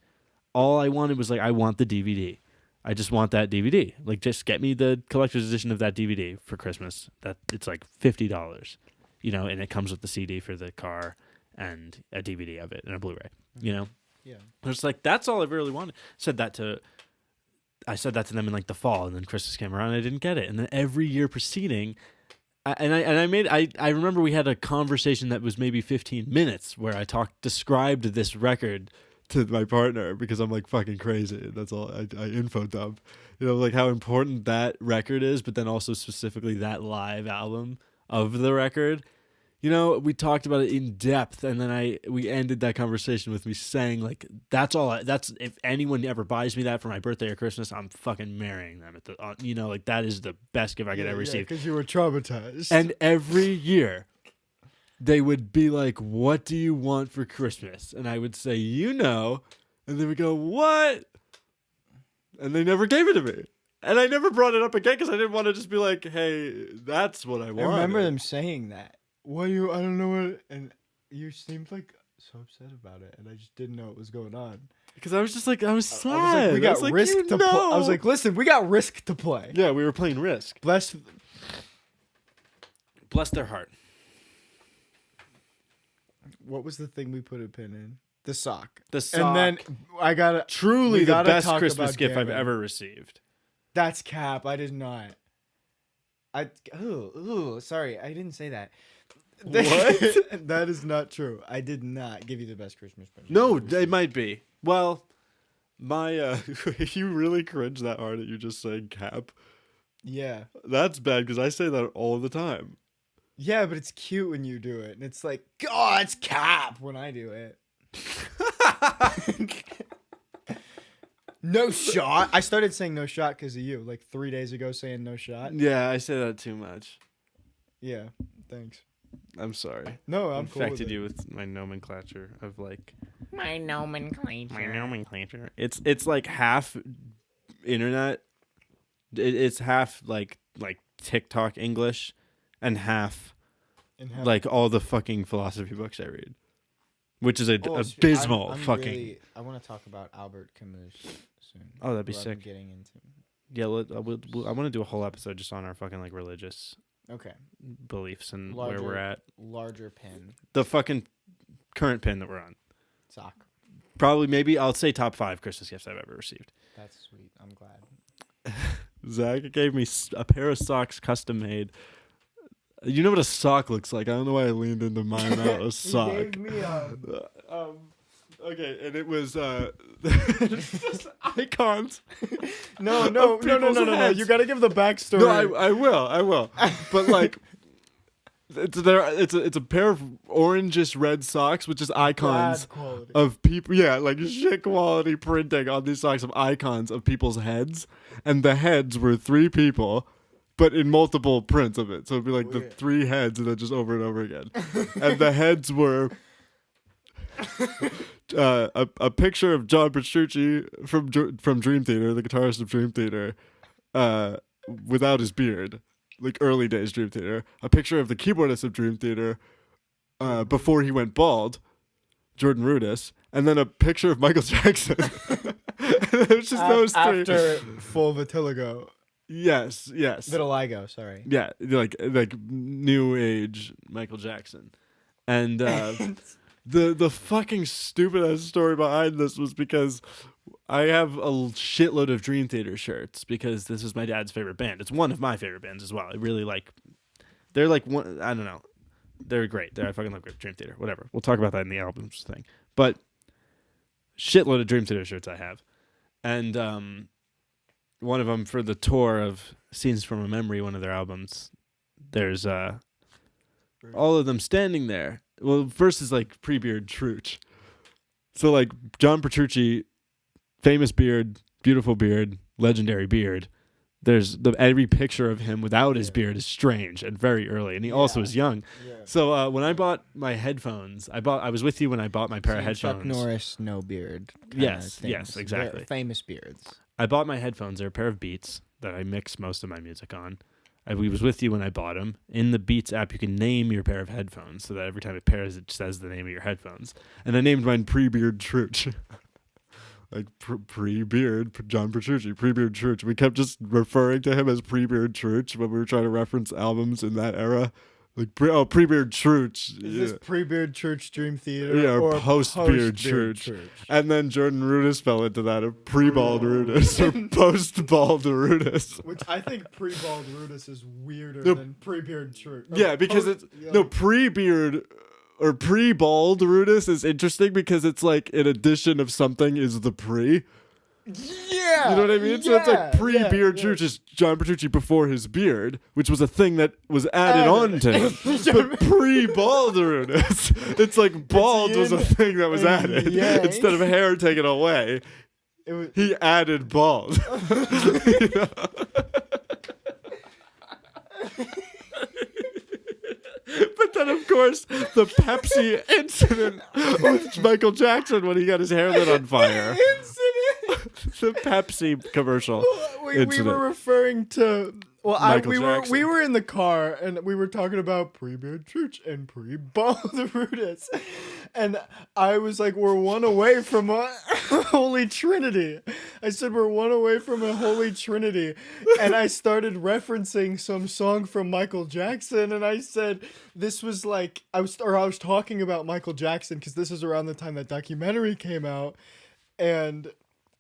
all I wanted was like, I want the DVD. I just want that DVD. Like, just get me the collector's edition of that DVD for Christmas. That it's like $50, and it comes with the CD for the car and a DVD of it and a Blu-ray. Yeah. It's like that's all I really wanted. I said that to them in like the fall, and then Christmas came around, and I didn't get it. And then every year preceding, I remember we had a conversation that was maybe 15 minutes where I described this record to my partner because I'm like fucking crazy. That's all I info dump, like how important that record is, but then also specifically that live album of the record. We talked about it in depth, and then we ended that conversation with me saying like that's if anyone ever buys me that for my birthday or Christmas, I'm fucking marrying them like that is the best gift I could ever receive. Because you were traumatized. And every year they would be like, what do you want for Christmas? And I would say, and they would go, what? And they never gave it to me. And I never brought it up again because I didn't want to just be like, hey, that's what I want. I remember them saying that. I don't know what, and you seemed like so upset about it, and I just didn't know what was going on. Because I was just like, I was sad. I was like, we got Risk to play. I was like, listen, we got Risk to play. Yeah, we were playing Risk. Bless their heart. What was the thing we put a pin in? The sock. And then I gotta truly the best Christmas gift I've ever received. That's cap. I did not. Sorry, I didn't say that. What? That is not true. I did not give you the best Christmas present. No, it might be. Well, my you really cringe that hard at you just saying cap. Yeah. That's bad because I say that all the time. Yeah, but it's cute when you do it, and it's like, oh, it's cap when I do it. No shot. I started saying no shot because of you. Like 3 days ago, saying no shot. Yeah, I say that too much. Yeah. Thanks. I'm sorry. No, I'm infected you with my nomenclature of like my nomenclature. It's like half internet. It's half like TikTok English, and half like all the fucking philosophy books I read, which is abysmal. I want to talk about Albert Camus soon. Oh, that'd be sick. I'm getting into. Yeah, I want to do a whole episode just on our fucking like religious. Okay. Beliefs and where we're at. Larger pin. The fucking current pin that we're on. Sock. Probably, maybe I'll say top 5 Christmas gifts I've ever received. That's sweet. I'm glad. Zach gave me a pair of socks custom made. You know what a sock looks like? I don't know why I leaned into mine out. A sock. He gave me okay, and it was just icons. No. Heads. You gotta give the backstory. No, I will. But like, it's a pair of orangish red socks, which is icons of people. Yeah, like shit quality printing on these socks of icons of people's heads, and the heads were 3 people. But in multiple prints of it. So it'd be like the 3 heads and then just over and over again. And the heads were a picture of John Petrucci from Dream Theater, the guitarist of Dream Theater, without his beard. Like early days Dream Theater. A picture of the keyboardist of Dream Theater before he went bald, Jordan Rudess. And then a picture of Michael Jackson. It was just those 3. After full vitiligo. Yes. Vitiligo, sorry. Yeah, like new age Michael Jackson. And the fucking stupid ass story behind this was because I have a shitload of Dream Theater shirts because this is my dad's favorite band. It's one of my favorite bands as well. I really like. They're like one. I don't know. They're great. I fucking love Dream Theater. Whatever. We'll talk about that in the albums thing. But shitload of Dream Theater shirts I have, and one of them for the tour of Scenes from a Memory, one of their albums. There's all of them standing there. Well, first is like pre-beard Trooch. So like John Petrucci, famous beard, beautiful beard, legendary beard. Every picture of him without his beard is strange and very early, and he also is young. Yeah. So when I bought my headphones, I was with you when I bought my pair of headphones. Chuck Norris, no beard. Yes, exactly. They're famous beards. I bought my headphones. They're a pair of Beats that I mix most of my music on. I was with you when I bought them. In the Beats app, you can name your pair of headphones so that every time it pairs, it says the name of your headphones. And I named mine Pre-Beard Church. Like pre-beard, John Petrucci, pre-beard church. We kept just referring to him as pre-beard church when we were trying to reference albums in that era. Like pre-beard church. Is this pre-beard church Dream Theater? Yeah, or post-beard post-beard church. And then Jordan Rudess fell into that of pre-bald Rudess or post-bald Rudess. Which I think pre-bald Rudess is weirder than pre-beard church. Yeah, because pre-beard or pre-bald Rudess is interesting because it's like an addition of something is the pre. Yeah. You know what I mean? So it's like pre-beard church is John Petrucci before his beard, which was a thing that was added on to him. But pre-bald Rudess, it's like bald was a thing that was added. Instead of hair taken away, he added bald. You know? But then, of course, the Pepsi incident with Michael Jackson when he got his hair lit on fire. The Pepsi commercial. We were referring to. Well, we were in the car and we were talking about pre-beard church and pre-bald Rudess, and I was like, "We're one away from a Holy Trinity." I said, "We're one away from a Holy Trinity," and I started referencing some song from Michael Jackson, and I said, "This was like I was talking about Michael Jackson because this is around the time that documentary came out, and."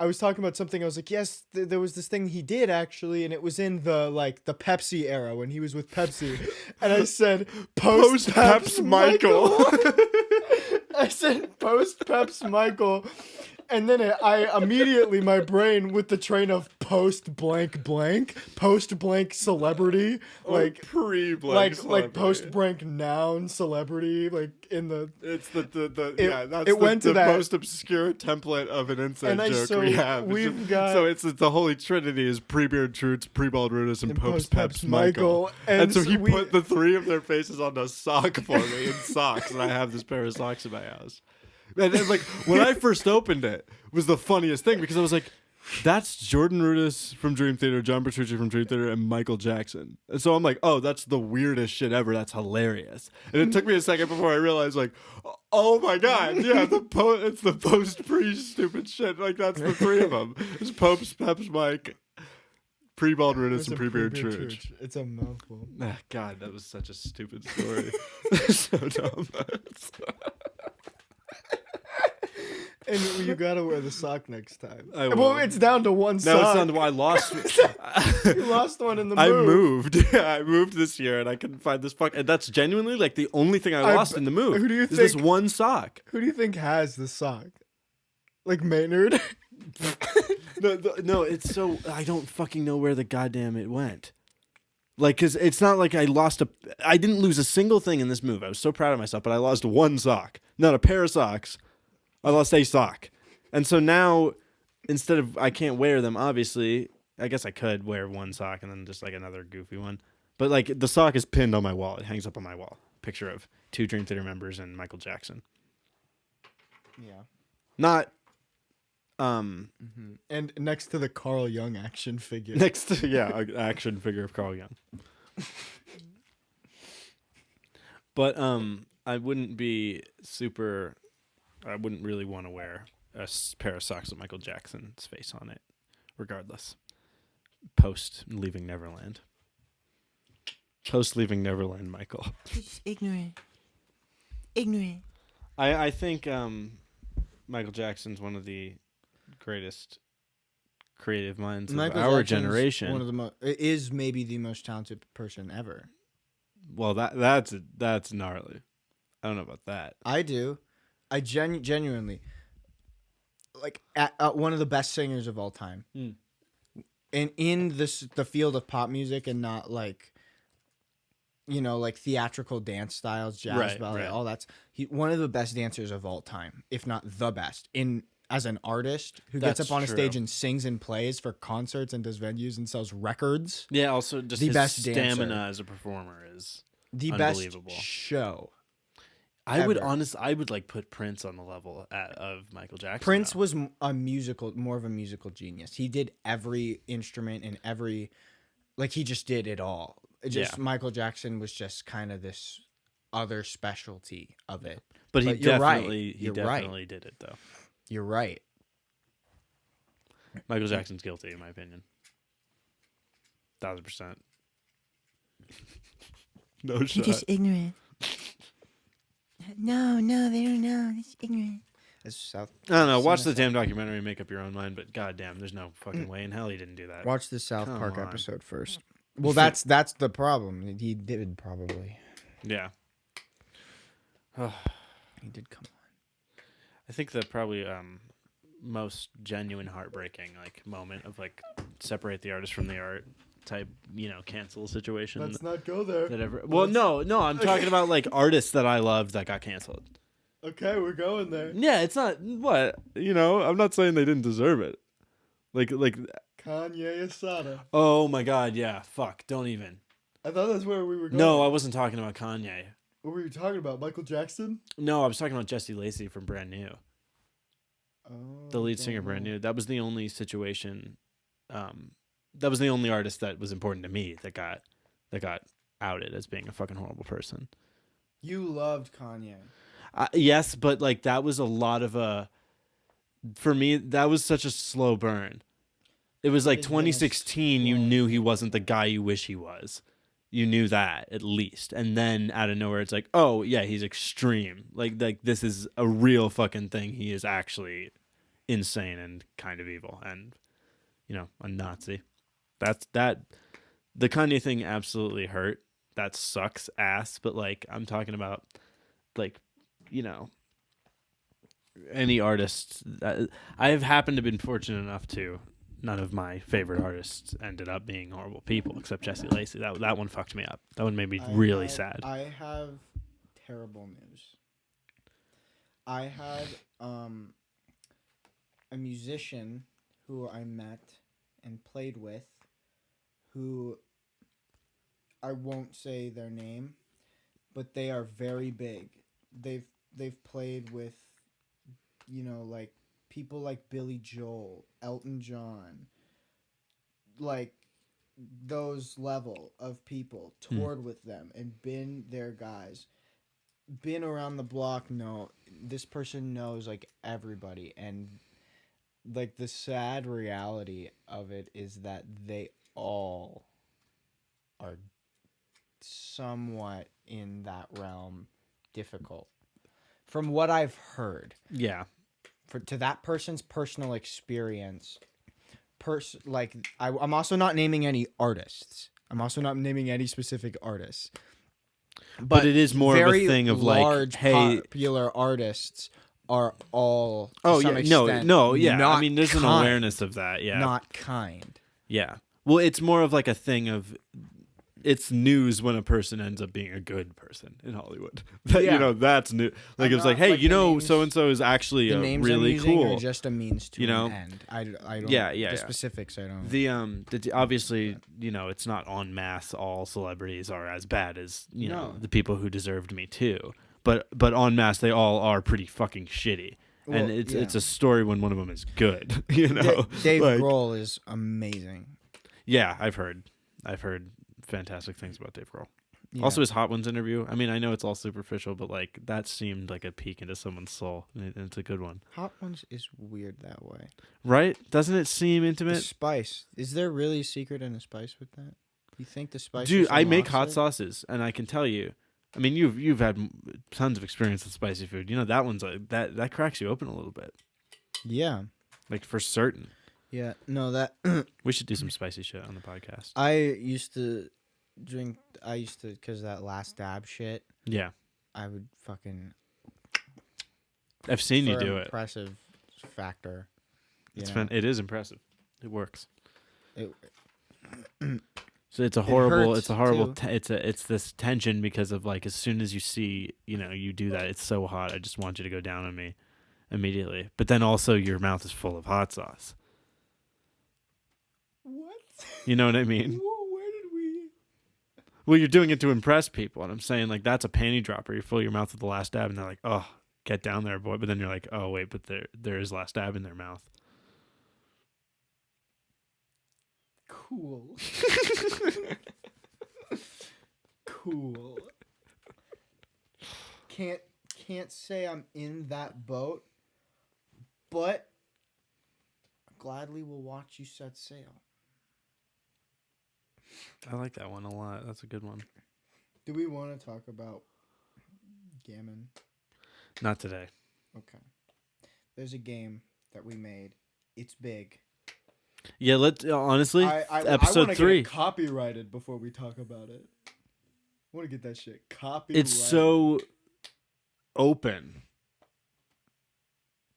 I was talking about something. I was like, yes, there was this thing he did actually, and it was in the Pepsi era when he was with Pepsi. And I said, post Peps Michael. I said, post Peps Michael. And then I immediately, my brain with the train of post blank celebrity, like pre-blank celebrity. like post blank noun celebrity, like in the. It's that's the most obscure template of an inside joke we have. So it's the Holy Trinity is pre-beard Truth, pre-bald Rudess, and post Peps Michael. And so he put the three of their faces on a sock for me in socks, and I have this pair of socks in my house. And then, like, when I first opened it, was the funniest thing because I was like, that's Jordan Rudess from Dream Theater, John Petrucci from Dream Theater, and Michael Jackson. And so I'm like, oh, that's the weirdest shit ever. That's hilarious. And it took me a second before I realized, like, oh my God, yeah, it's the post-pre stupid shit. Like, that's the three of them. It's Peps, Mike, pre-bald Rudess, and pre-beard church. It's a mouthful. God, that was such a stupid story. So dumb. And you gotta wear the sock next time. Well, it's down to one sock. No, it's down to I lost. You lost one in the move. I moved. Yeah, I moved this year, and I couldn't find this fuck. And that's genuinely like the only thing I lost in the move. Who do you think? This one sock. Who do you think has the sock? Like Maynard? No, it's so I don't fucking know where the goddamn it went. Like, cause it's not like I didn't lose a single thing in this move. I was so proud of myself, but I lost one sock, not a pair of socks. I lost a sock. And so now, instead of, I can't wear them, obviously, I guess I could wear one sock and then just like another goofy one. But like the sock is pinned on my wall. It hangs up on my wall. Picture of 2 Dream Theater members and Michael Jackson. Yeah. Not, And next to the Carl Jung action figure. Next to, an action figure of Carl Jung. But I wouldn't really want to wear a pair of socks with Michael Jackson's face on it, regardless. Post Leaving Neverland. Post Leaving Neverland, Michael. Just ignorant. I think Michael Jackson's one of the greatest creative minds of our generation. One of the is maybe the most talented person ever. Well, that's gnarly. I don't know about that. I do. I genuinely like one of the best singers of all time, and in the field of pop music, and not like, like theatrical dance styles, jazz, ballet, all that's one of the best dancers of all time, if not the best. In as an artist who gets That's up on a true. stage and sings and plays for concerts and does venues and sells records. Yeah, also just The his best stamina dancer. as a performer is The best unbelievable. show. I would ever. I would like put Prince on the level of Michael Jackson. Prince though. was more of a musical genius. He did every instrument and he just did it all. Michael Jackson was just kind of this other specialty of it. But he you're right. definitely did it though. You're right. Michael Jackson's guilty in my opinion. 1,000%. No shot. You're just ignorant. No, they don't know. It's ignorant. It's South. I don't know. Watch the damn documentary and make up your own mind. But goddamn, there's no fucking way in hell he didn't do that. Watch the South Come Park on. episode first. Well, that's the problem. He did probably. Yeah. He did come on. I think the probably most genuine heartbreaking moment of separate the artist from the art type cancel situation. Let's not go there. That ever. Well, no, I'm talking about artists that I loved that got canceled. Okay, we're going there. Yeah, it's not what I'm not saying they didn't deserve it. Like Kanye Asada. oh my god, yeah, fuck, don't even. I thought that's where we were going. No, I wasn't talking about Kanye. What were you talking about? Michael Jackson? No, I was talking about Jesse Lacey from Brand New. Oh, The lead singer of Brand New. That was the only situation. That was the only artist that was important to me that got outed as being a fucking horrible person. You loved Kanye. Yes, but that was a lot of for me, that was such a slow burn. It was 2016. You knew he wasn't the guy you wish he was. You knew that at least, and then out of nowhere, it's oh yeah, he's extreme. Like this is a real fucking thing. He is actually insane and kind of evil, and a Nazi. That the Kanye thing absolutely hurt. That sucks ass. But I'm talking about any artists. I have happened to been fortunate enough to. None of my favorite artists ended up being horrible people, except Jesse Lacey. That one fucked me up. That one made me really sad. I have terrible news. I had a musician who I met and played with, who I won't say their name, but they are very big. They've played with, people like Billy Joel, Elton John, those level of people, toured with them and been their guys, been around the block. No, this person knows everybody, and the sad reality of it is that they all are somewhat in that realm difficult from what I've heard. Yeah. To that person's personal experience, I'm also not naming any artists. I'm also not naming any specific artists. But it is more of a thing of large, hey, popular artists are all. Oh to some yeah, extent, no, yeah. I not mean, there's an kind. awareness of that. Yeah, Not kind. yeah. Well, it's more of a thing of. It's news when a person ends up being a good person in Hollywood. Yeah. That's new. I'm It's not, hey, the names- so and so is actually The names really I'm using cool. are just a means to an end. I don't. Yeah. The specifics I don't. The obviously it's not en masse. All celebrities are as bad as the people who deserved Me Too. But en masse they all are pretty fucking shitty. Well, and it's a story when one of them is good. Dave Grohl is amazing. Yeah, I've heard fantastic things about Dave Grohl. Yeah. Also, his Hot Ones interview. I mean, I know it's all superficial, but that seemed like a peek into someone's soul, and it's a good one. Hot Ones is weird that way. Right? Doesn't it seem The intimate? spice. Is there really a secret and a spice with that? You think the spice? Dude, I make unlocks hot it? sauces, and I can tell you. I mean, you've had tons of experience with spicy food. That one's that cracks you open a little bit. Yeah. For certain. Yeah. No, that. We should do some spicy shit on the podcast. I used to because that last dab shit. Yeah. I would fucking. I've seen you for do an it. Impressive factor. It is impressive. It works. It, So it's a horrible. hurts, It's a horrible. too. It's this tension because of as soon as you see you do that, it's so hot. I just want you to go down on me, immediately. But then also your mouth is full of hot sauce. What? You know what I mean? Whoa, where did we? Well, you're doing it to impress people, and I'm saying like that's a panty dropper. You fill your mouth with the last dab, and they're like, "Oh, get down there, boy." But then you're like, "Oh, wait, but there is last dab in their mouth." Cool. Cool. Can't say I'm in that boat, but gladly will watch you set sail. I like that one a lot. That's a good one. Do we want to talk about gammon? Not today. Okay. There's a game that we made. It's big. Yeah, let's honestly. I episode wanna 3. Get it copyrighted before we talk about it. I want to get that shit copyrighted. It's so open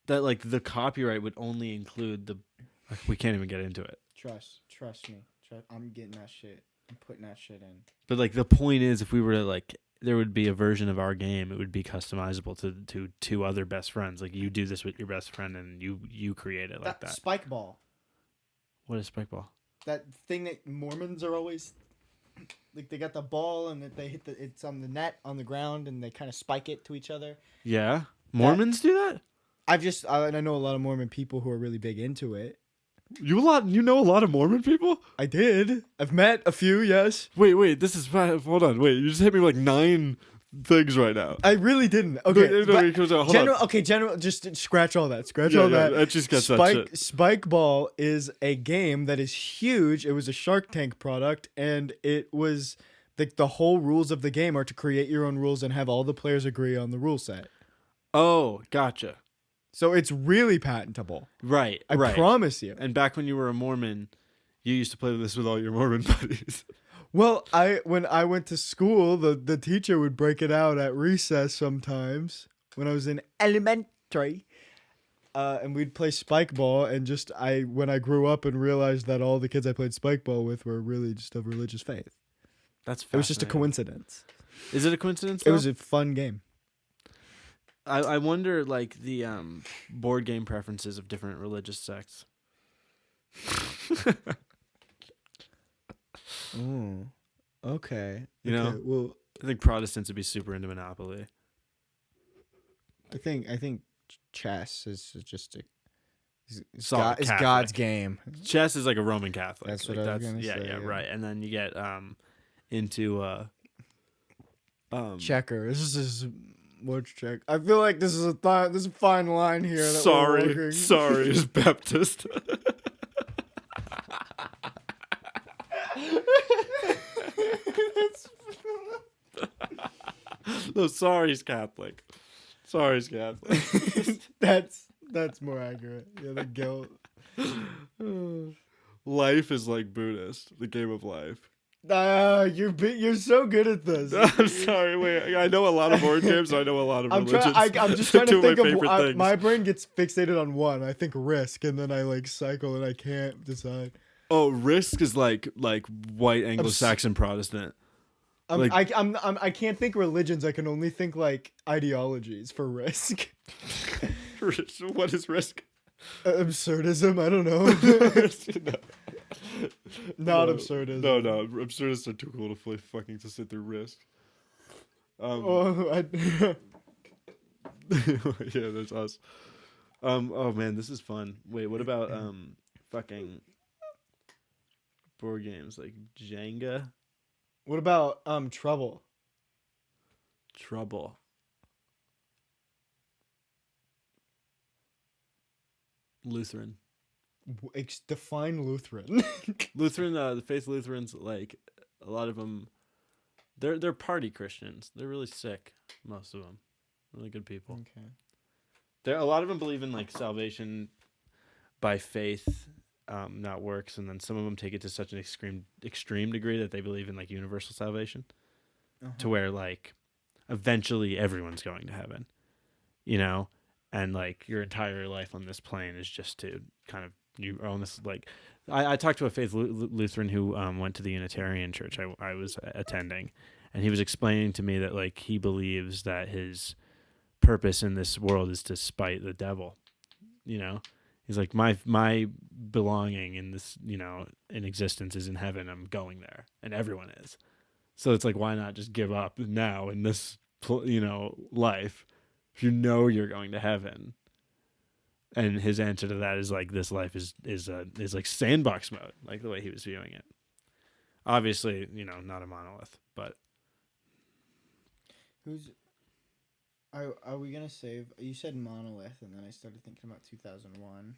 that like the copyright would only include the. We can't even get into it. Trust me. I'm getting that shit. I'm putting that shit in. But like the point is, if we were to like, there would be a version of our game. It would be customizable to two other best friends. Like you do this with your best friend, and you create it like that. Spike ball. What is spike ball? That thing that Mormons are always like. They got the ball and they hit it's on the net on the ground and they kind of spike it to each other. Yeah, Mormons do that. I know a lot of Mormon people who are really big into it. You know a lot of Mormon people? I did. I've met a few. Yes. Wait. This is hold on. Wait, you just hit me with like 9 things right now. I really didn't. Okay. General. Just scratch all that. That. I just got that shit. Spike Ball is a game that is huge. It was a Shark Tank product, and it was the whole rules of the game are to create your own rules and have all the players agree on the rule set. Oh, gotcha. So it's really patentable. Right. I promise you. And back when you were a Mormon, you used to play this with all your Mormon buddies. Well, when I went to school, the teacher would break it out at recess sometimes when I was in elementary. And we'd play spike ball, and when I grew up and realized that all the kids I played spike ball with were really just of religious faith. That's fascinating. It was just a coincidence. Is it a coincidence? It was a fun game. I wonder like the board game preferences of different religious sects. Oh, okay. You know, well, I think Protestants would be super into Monopoly. I think chess is just it's God's game. Chess is like a Roman Catholic. That's what like I was gonna say. Yeah, right. And then you get into checkers. This is what's check. I feel like this is a fine line here. That sorry, is Baptist. No, sorry's Catholic. Sorry's Catholic. That's more accurate. Yeah, the guilt. Life is like Buddhist. The game of life. You're so good at this. I'm sorry. Wait, I know a lot of board games. I know a lot of religions. I'm just trying to think of my brain gets fixated on one. I think Risk, and then I like cycle, and I can't decide. Oh, Risk is like white Anglo-Saxon Protestant. I can't think religions. I can only think like ideologies for Risk. What is Risk? Absurdism. I don't know. Not absurdism. No. Absurdists are too cool to sit through Risk. Yeah, that's us. Oh man, this is fun. Wait, what about fucking board games like Jenga? What about Trouble? Trouble. Lutheran. Define Lutheran. Lutheran, the faith Lutherans, like a lot of them, they're party Christians. They're really sick. Most of them, really good people. Okay. A lot of them believe in like salvation by faith, not works, and then some of them take it to such an extreme degree that they believe in like universal salvation, to where like eventually everyone's going to heaven, you know, and like your entire life on this plane is just to kind of you own this. Like I talked to a faith Lutheran who went to the Unitarian church I was attending, and he was explaining to me that like he believes that his purpose in this world is to spite the devil. You know, he's like, my belonging in this, you know, in existence is in heaven. I'm going there, and everyone is. So it's like, why not just give up now in this, you know, life, if you know you're going to heaven? And his answer to that is like, this life is like sandbox mode, like the way he was viewing it. Obviously, you know, not a monolith, but Are we gonna save? You said Monolith, and then I started thinking about 2001,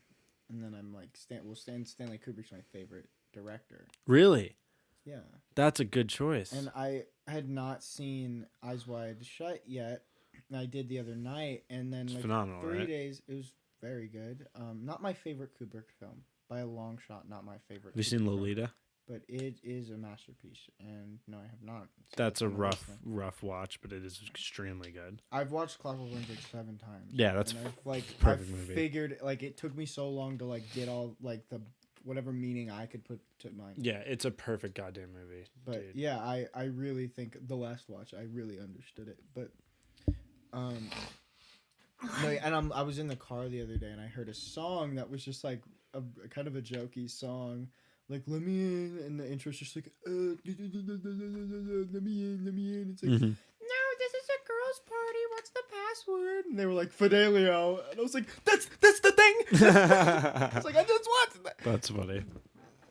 and then I'm like, Stanley Kubrick's my favorite director. really, Yeah, that's a good choice. and I had not seen Eyes Wide Shut yet. And I did the other night, and then It's like phenomenal, 3 days. It was very good. Not my favorite Kubrick film by a long shot. Not my favorite. Have you seen Kubrick film, Lolita? but it is a masterpiece, and no, I have not. So That's a on my list rough watch, but it is extremely good. I've watched Clockwork Orange like 7 times. Yeah, that's and I've perfect movie. figured like it took me so long to like get all like the whatever meaning I could put to mine. Yeah, it's a perfect goddamn movie. But dude. yeah, I really think the last watch I really understood it. But I was in the car the other day and I heard a song that was just like a kind of a jokey song. Like, let me in, and the intro's just like, let me in. It's like, no, this is a girls' party. What's the password? And they were like, Fidelio. And I was like, that's the thing. I was like, I just watched that. That's funny.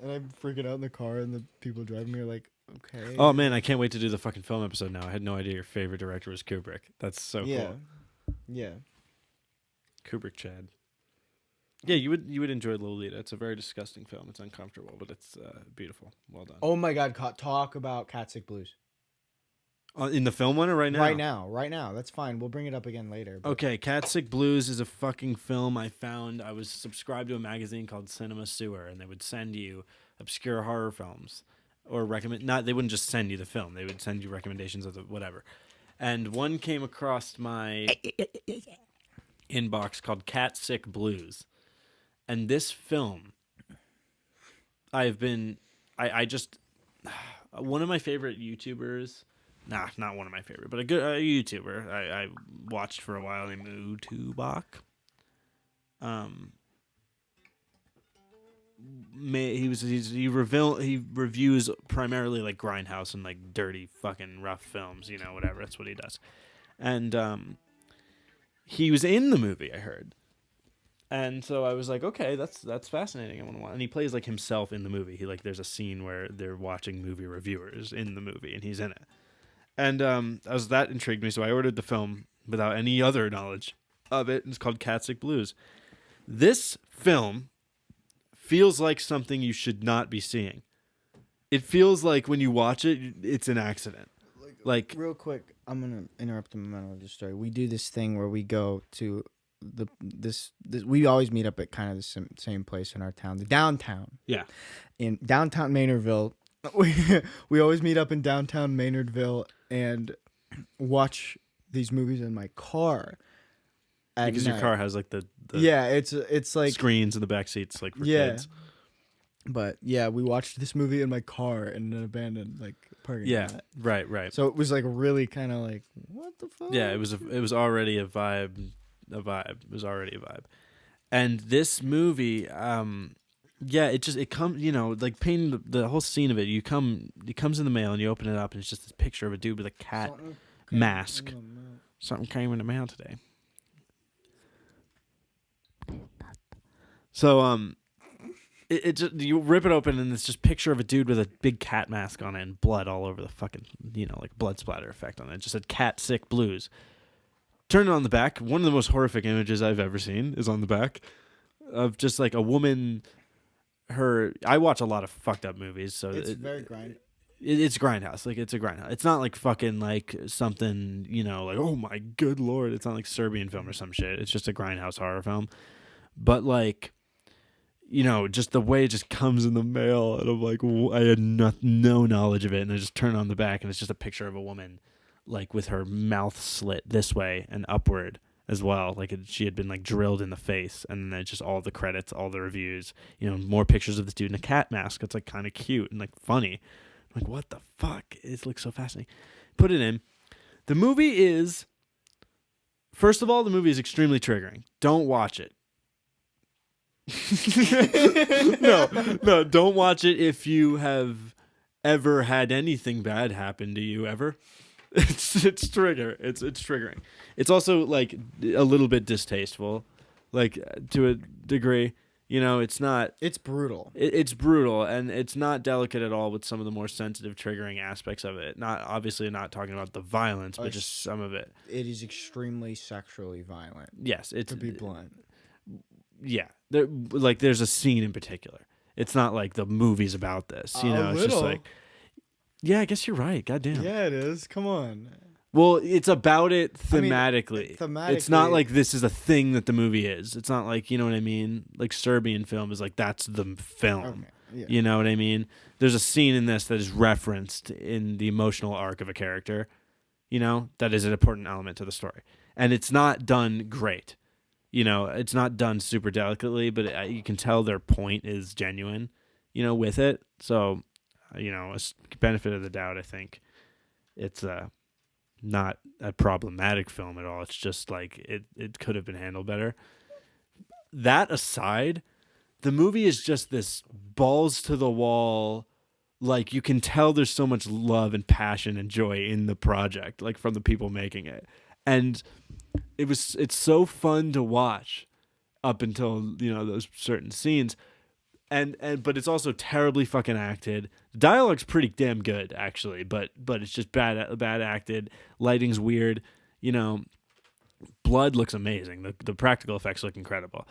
And I'm freaking out in the car, and the people driving me are like, okay. Oh man, I can't wait to do the fucking film episode now. I had no idea your favorite director was Kubrick. That's so cool. Yeah. Kubrick Chad. Yeah, you would enjoy Lolita. It's a very disgusting film. It's uncomfortable, but it's beautiful. Well done. Oh my God, talk about Cat Sick Blues. In the film one or right now? Right now. That's fine. We'll bring it up again later. But... Okay, Cat Sick Blues is a fucking film I found. I was subscribed to a magazine called Cinema Sewer, and they would send you obscure horror films or they wouldn't just send you the film. They would send you recommendations of the whatever. And one came across my inbox called Cat Sick Blues. And this film, I just, one of my favorite YouTubers, not one of my favorite, but a good YouTuber I watched for a while named Utubak. He reviews primarily like grindhouse and like dirty fucking rough films, you know, whatever. That's what he does. And he was in the movie, I heard. And so I was like, okay, that's fascinating. I want to watch. And he plays like himself in the movie. There's a scene where they're watching movie reviewers in the movie, and he's in it. And that intrigued me, so I ordered the film without any other knowledge of it. It's called Cat Sick Blues. This film feels like something you should not be seeing. It feels like when you watch it, it's an accident. Like real quick, I'm gonna interrupt the momentum of the story. We do this thing where we go to this we always meet up at kind of the same place in our town, the downtown. Yeah. In downtown Maynardville. We always meet up in downtown Maynardville and watch these movies in my car. Because your car has like the it's like screens in the back seats like for kids. But yeah, we watched this movie in my car in an abandoned like parking lot. Right. So it was like really kind of like, what the fuck? Yeah, it was already a vibe. It was already a vibe. And this movie, it comes, you know, like painting the whole scene of it. It comes in the mail and you open it up and it's just this picture of a dude with a cat mask. Something came in the mail today. So it just, you rip it open and it's just a picture of a dude with a big cat mask on it and blood all over the fucking, you know, like blood splatter effect on it. It just said Cat Sick Blues. Turn it on the back. One of the most horrific images I've ever seen is on the back of just like a woman. I watch a lot of fucked up movies, so it's very grind. It's grindhouse. Like it's a grindhouse. It's not like fucking like something, you know, like, oh my good lord. It's not like Serbian film or some shit. It's just a grindhouse horror film. But like, you know, just the way it just comes in the mail, and I'm like, I had no knowledge of it, and I just turn on the back, and it's just a picture of a woman, like with her mouth slit this way and upward as well, like she had been like drilled in the face, and then just all the credits, all the reviews, you know, more pictures of this dude in a cat mask. It's like kind of cute and like funny. I'm like, what the fuck? It looks so fascinating. Put it in. The movie is First of all, the movie is extremely triggering. Don't watch it. No, don't watch it if you have ever had anything bad happen to you ever. It's triggering. It's also like a little bit distasteful, like to a degree. You know, it's not. It's brutal. It's brutal, and it's not delicate at all with some of the more sensitive, triggering aspects of it. Obviously not talking about the violence, but just some of it. It is extremely sexually violent. Yes, to be blunt. Yeah, there's a scene in particular. It's not like the movie's about this. You know, it's just like. Yeah, I guess you're right. Goddamn. Yeah, it is. Come on. Well, it's about it thematically. It's not like this is a thing that the movie is. It's not like, you know what I mean? Like Serbian film is like, that's the film. Okay. Yeah. You know what I mean? There's a scene in this that is referenced in the emotional arc of a character, you know, that is an important element to the story. And it's not done great. You know, it's not done super delicately, but you can tell their point is genuine, you know, with it. So, you know, a benefit of the doubt, I think it's not a problematic film at all. It's just like it could have been handled better. That aside, the movie is just this balls to the wall. Like, you can tell there's so much love and passion and joy in the project, like from the people making it. And it's so fun to watch up until, you know, those certain scenes. But it's also terribly fucking acted. The dialogue's pretty damn good, actually, but it's just bad acted. Lighting's weird. You know, blood looks amazing. The practical effects look incredible.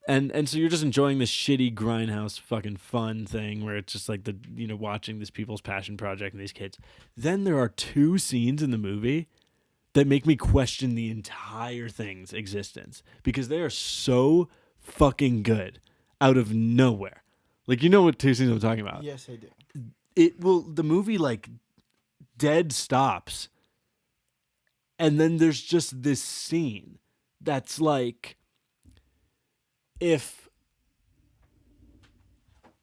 And so you're just enjoying this shitty grindhouse fucking fun thing where it's just like watching this people's passion project and these kids. Then there are two scenes in the movie that make me question the entire thing's existence because they are so fucking good. Out of nowhere. Like, you know what two scenes I'm talking about? Yes, I do. The movie, like, dead stops. And then there's just this scene that's like, if,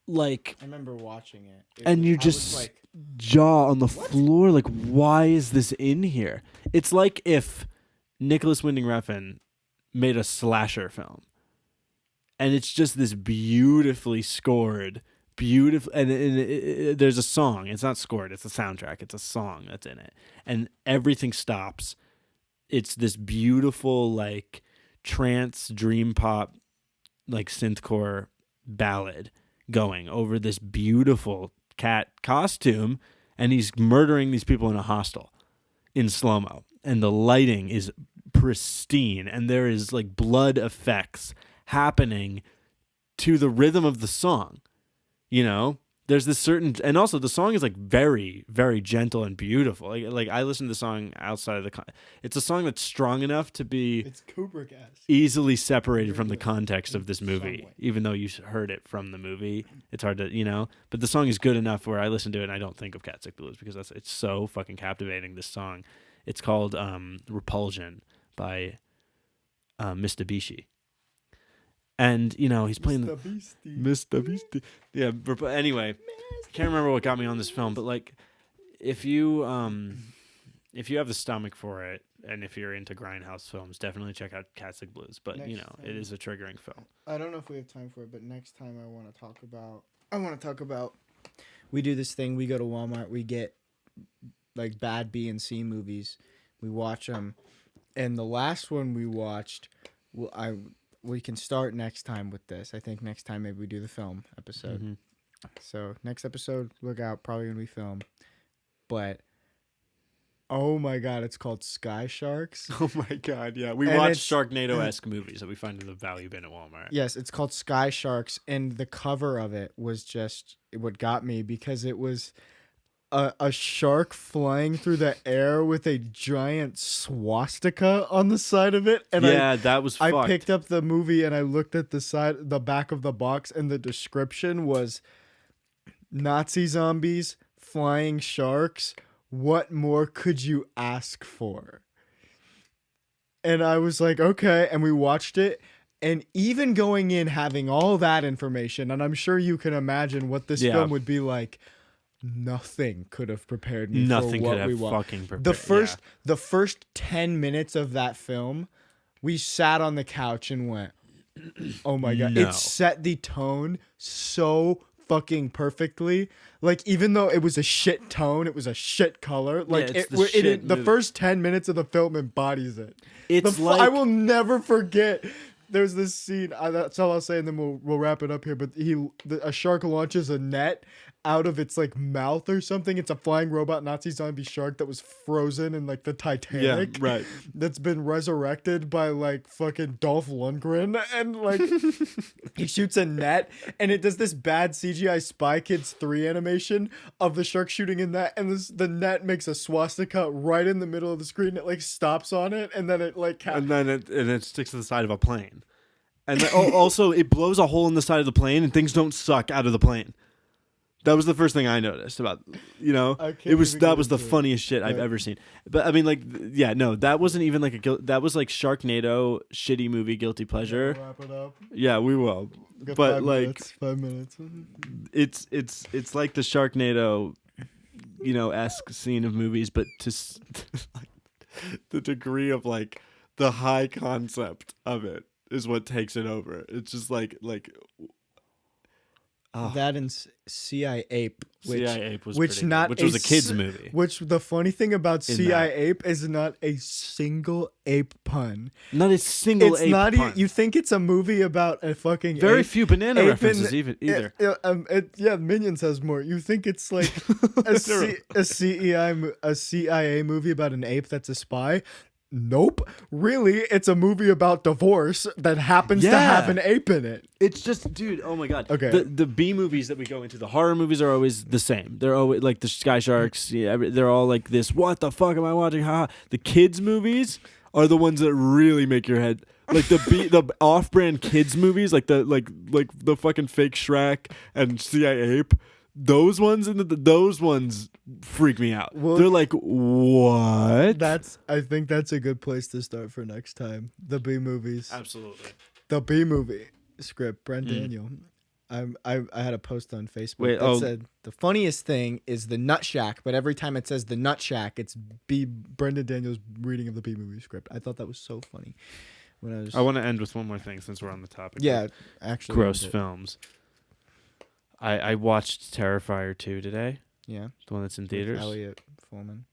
like... I remember watching it. And you just like, jaw on the floor, like, why is this in here? It's like if Nicholas Winding Refn made a slasher film. And it's just this beautifully scored, and there's a song. It's not scored. It's a soundtrack. It's a song that's in it. And everything stops. It's this beautiful, like, trance, dream pop, like, synthcore ballad going over this beautiful cat costume. And he's murdering these people in a hostel in slow-mo. And the lighting is pristine. And there is, like, blood effects happening to the rhythm of the song. You know, there's this certain, and also the song is like very, very gentle and beautiful. Like I listen to the song outside of it's a song that's strong enough to be it's Kubrick-esque. Easily separated from the context of this movie. Even though you heard it from the movie, it's hard to, you know, but the song is good enough where I listen to it and I don't think of Cat Sick Blues because it's so fucking captivating, this song. It's called Repulsion by Mitsubishi. And, you know, he's playing Mr. Beastie. Yeah, but anyway, I can't remember what got me on this film, but like, if you have the stomach for it, and if you're into grindhouse films, definitely check out Cat Sick Blues. But it is a triggering film. I don't know if we have time for it, but next time I want to talk about. We do this thing. We go to Walmart. We get like bad B and C movies. We watch them, and the last one we watched, we can start next time with this. I think next time maybe we do the film episode. Mm-hmm. So next episode, look out, probably when we film. But oh my god, it's called Sky Sharks. Oh my god, yeah. We watch Sharknado-esque movies that we find in the value bin at Walmart. Yes, it's called Sky Sharks, and the cover of it was just what got me because it was a shark flying through the air with a giant swastika on the side of it. And that was fucked. I picked up the movie and I looked at the back of the box, and the description was Nazi zombies, flying sharks. What more could you ask for? And I was like, okay. And we watched it. And even going in having all that information, and I'm sure you can imagine what this film would be like, nothing could have prepared me Nothing for could what we have want. fucking prepared. The first 10 minutes of that film, we sat on the couch and went, "Oh my god!" No. It set the tone so fucking perfectly. Like, even though it was a shit tone, it was a shit color. Like, it's the shit the movie. first 10 minutes of the film embodies it. It's I will never forget. There's this scene. That's all I'll say, and then we'll wrap it up here. But a shark launches a net out of its like mouth or something. It's a flying robot Nazi zombie shark that was frozen in like the Titanic. Yeah, right. That's been resurrected by like fucking Dolph Lundgren, and like he shoots a net, and it does this bad CGI Spy Kids 3 animation of the shark shooting in that, and the net makes a swastika right in the middle of the screen. It like stops on it, and then it like and then it sticks to the side of a plane. And then, also, it blows a hole in the side of the plane, and things don't suck out of the plane. That was the first thing I noticed about, that was the funniest shit I've ever seen. But I mean, like, yeah, no, that wasn't even like that was like Sharknado shitty movie guilty pleasure. wrap it up. Yeah, we will. But like 5 minutes. It's like the Sharknado, esque scene of movies, but to the degree of like the high concept of it is what takes it over. It's just like that and C.I. Ape, C.I. Ape was which pretty not good, which was a kids movie. Which the funny thing about In C.I. that. Ape is not a single ape pun. Not a single It's ape not pun. You think it's a movie about a fucking Very ape, few banana ape references either. Minions has more. You think it's like a CIA movie about an ape that's a spy? Nope. Really, it's a movie about divorce that happens to have an ape in it. It's just, dude, oh my god. Okay. The B movies that we go into, the horror movies are always the same. They're always like the Sky Sharks. Yeah, they're all like this. What the fuck am I watching? Ha. The kids movies are the ones that really make your head. Like the off-brand kids movies, like the fucking fake Shrek and C.I. Ape. Those ones those ones freak me out. Well, they're like, what? I think that's a good place to start for next time. The B movies. Absolutely. The B movie script. Brent Daniel. I had a post on Facebook Wait, said the funniest thing is the Nut Shack, but every time it says the Nut Shack, it's Brendan Daniel's reading of the B movie script. I thought that was so funny. I want to end with one more thing since we're on the topic. Yeah, actually. Gross films. I watched Terrifier 2 today. Yeah. The one that's in theaters. Elliot Fullman.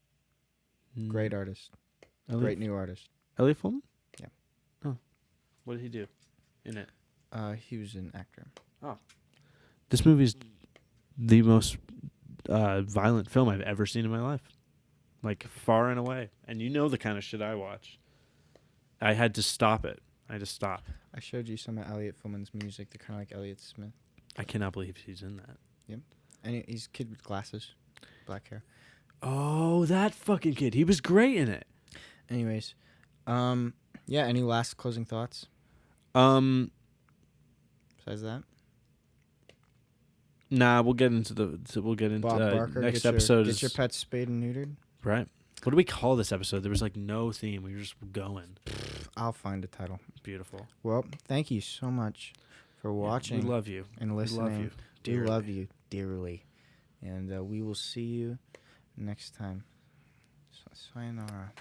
Great artist. Elliot, Great new artist. Elliot Fullman? Yeah. Oh. What did he do in it? He was an actor. Oh. This movie's the most violent film I've ever seen in my life. Like, far and away. And you know the kind of shit I watch. I had to stop it. I just stopped. I showed you some of Elliot Fullman's music. They're kind of like Elliot Smith. I cannot believe he's in that. Yep. And he's a kid with glasses. Black hair. Oh, that fucking kid. He was great in it. Anyways. Yeah, any last closing thoughts? Besides that? Nah, we'll get into Bob Barker, next episode. Get your pets spayed and neutered. Right. What do we call this episode? There was like no theme. We were just going. I'll find a title. Beautiful. Well, thank you so much for watching. We love you. And listening. We love you. We love you dearly. And we will see you next time. Sayonara.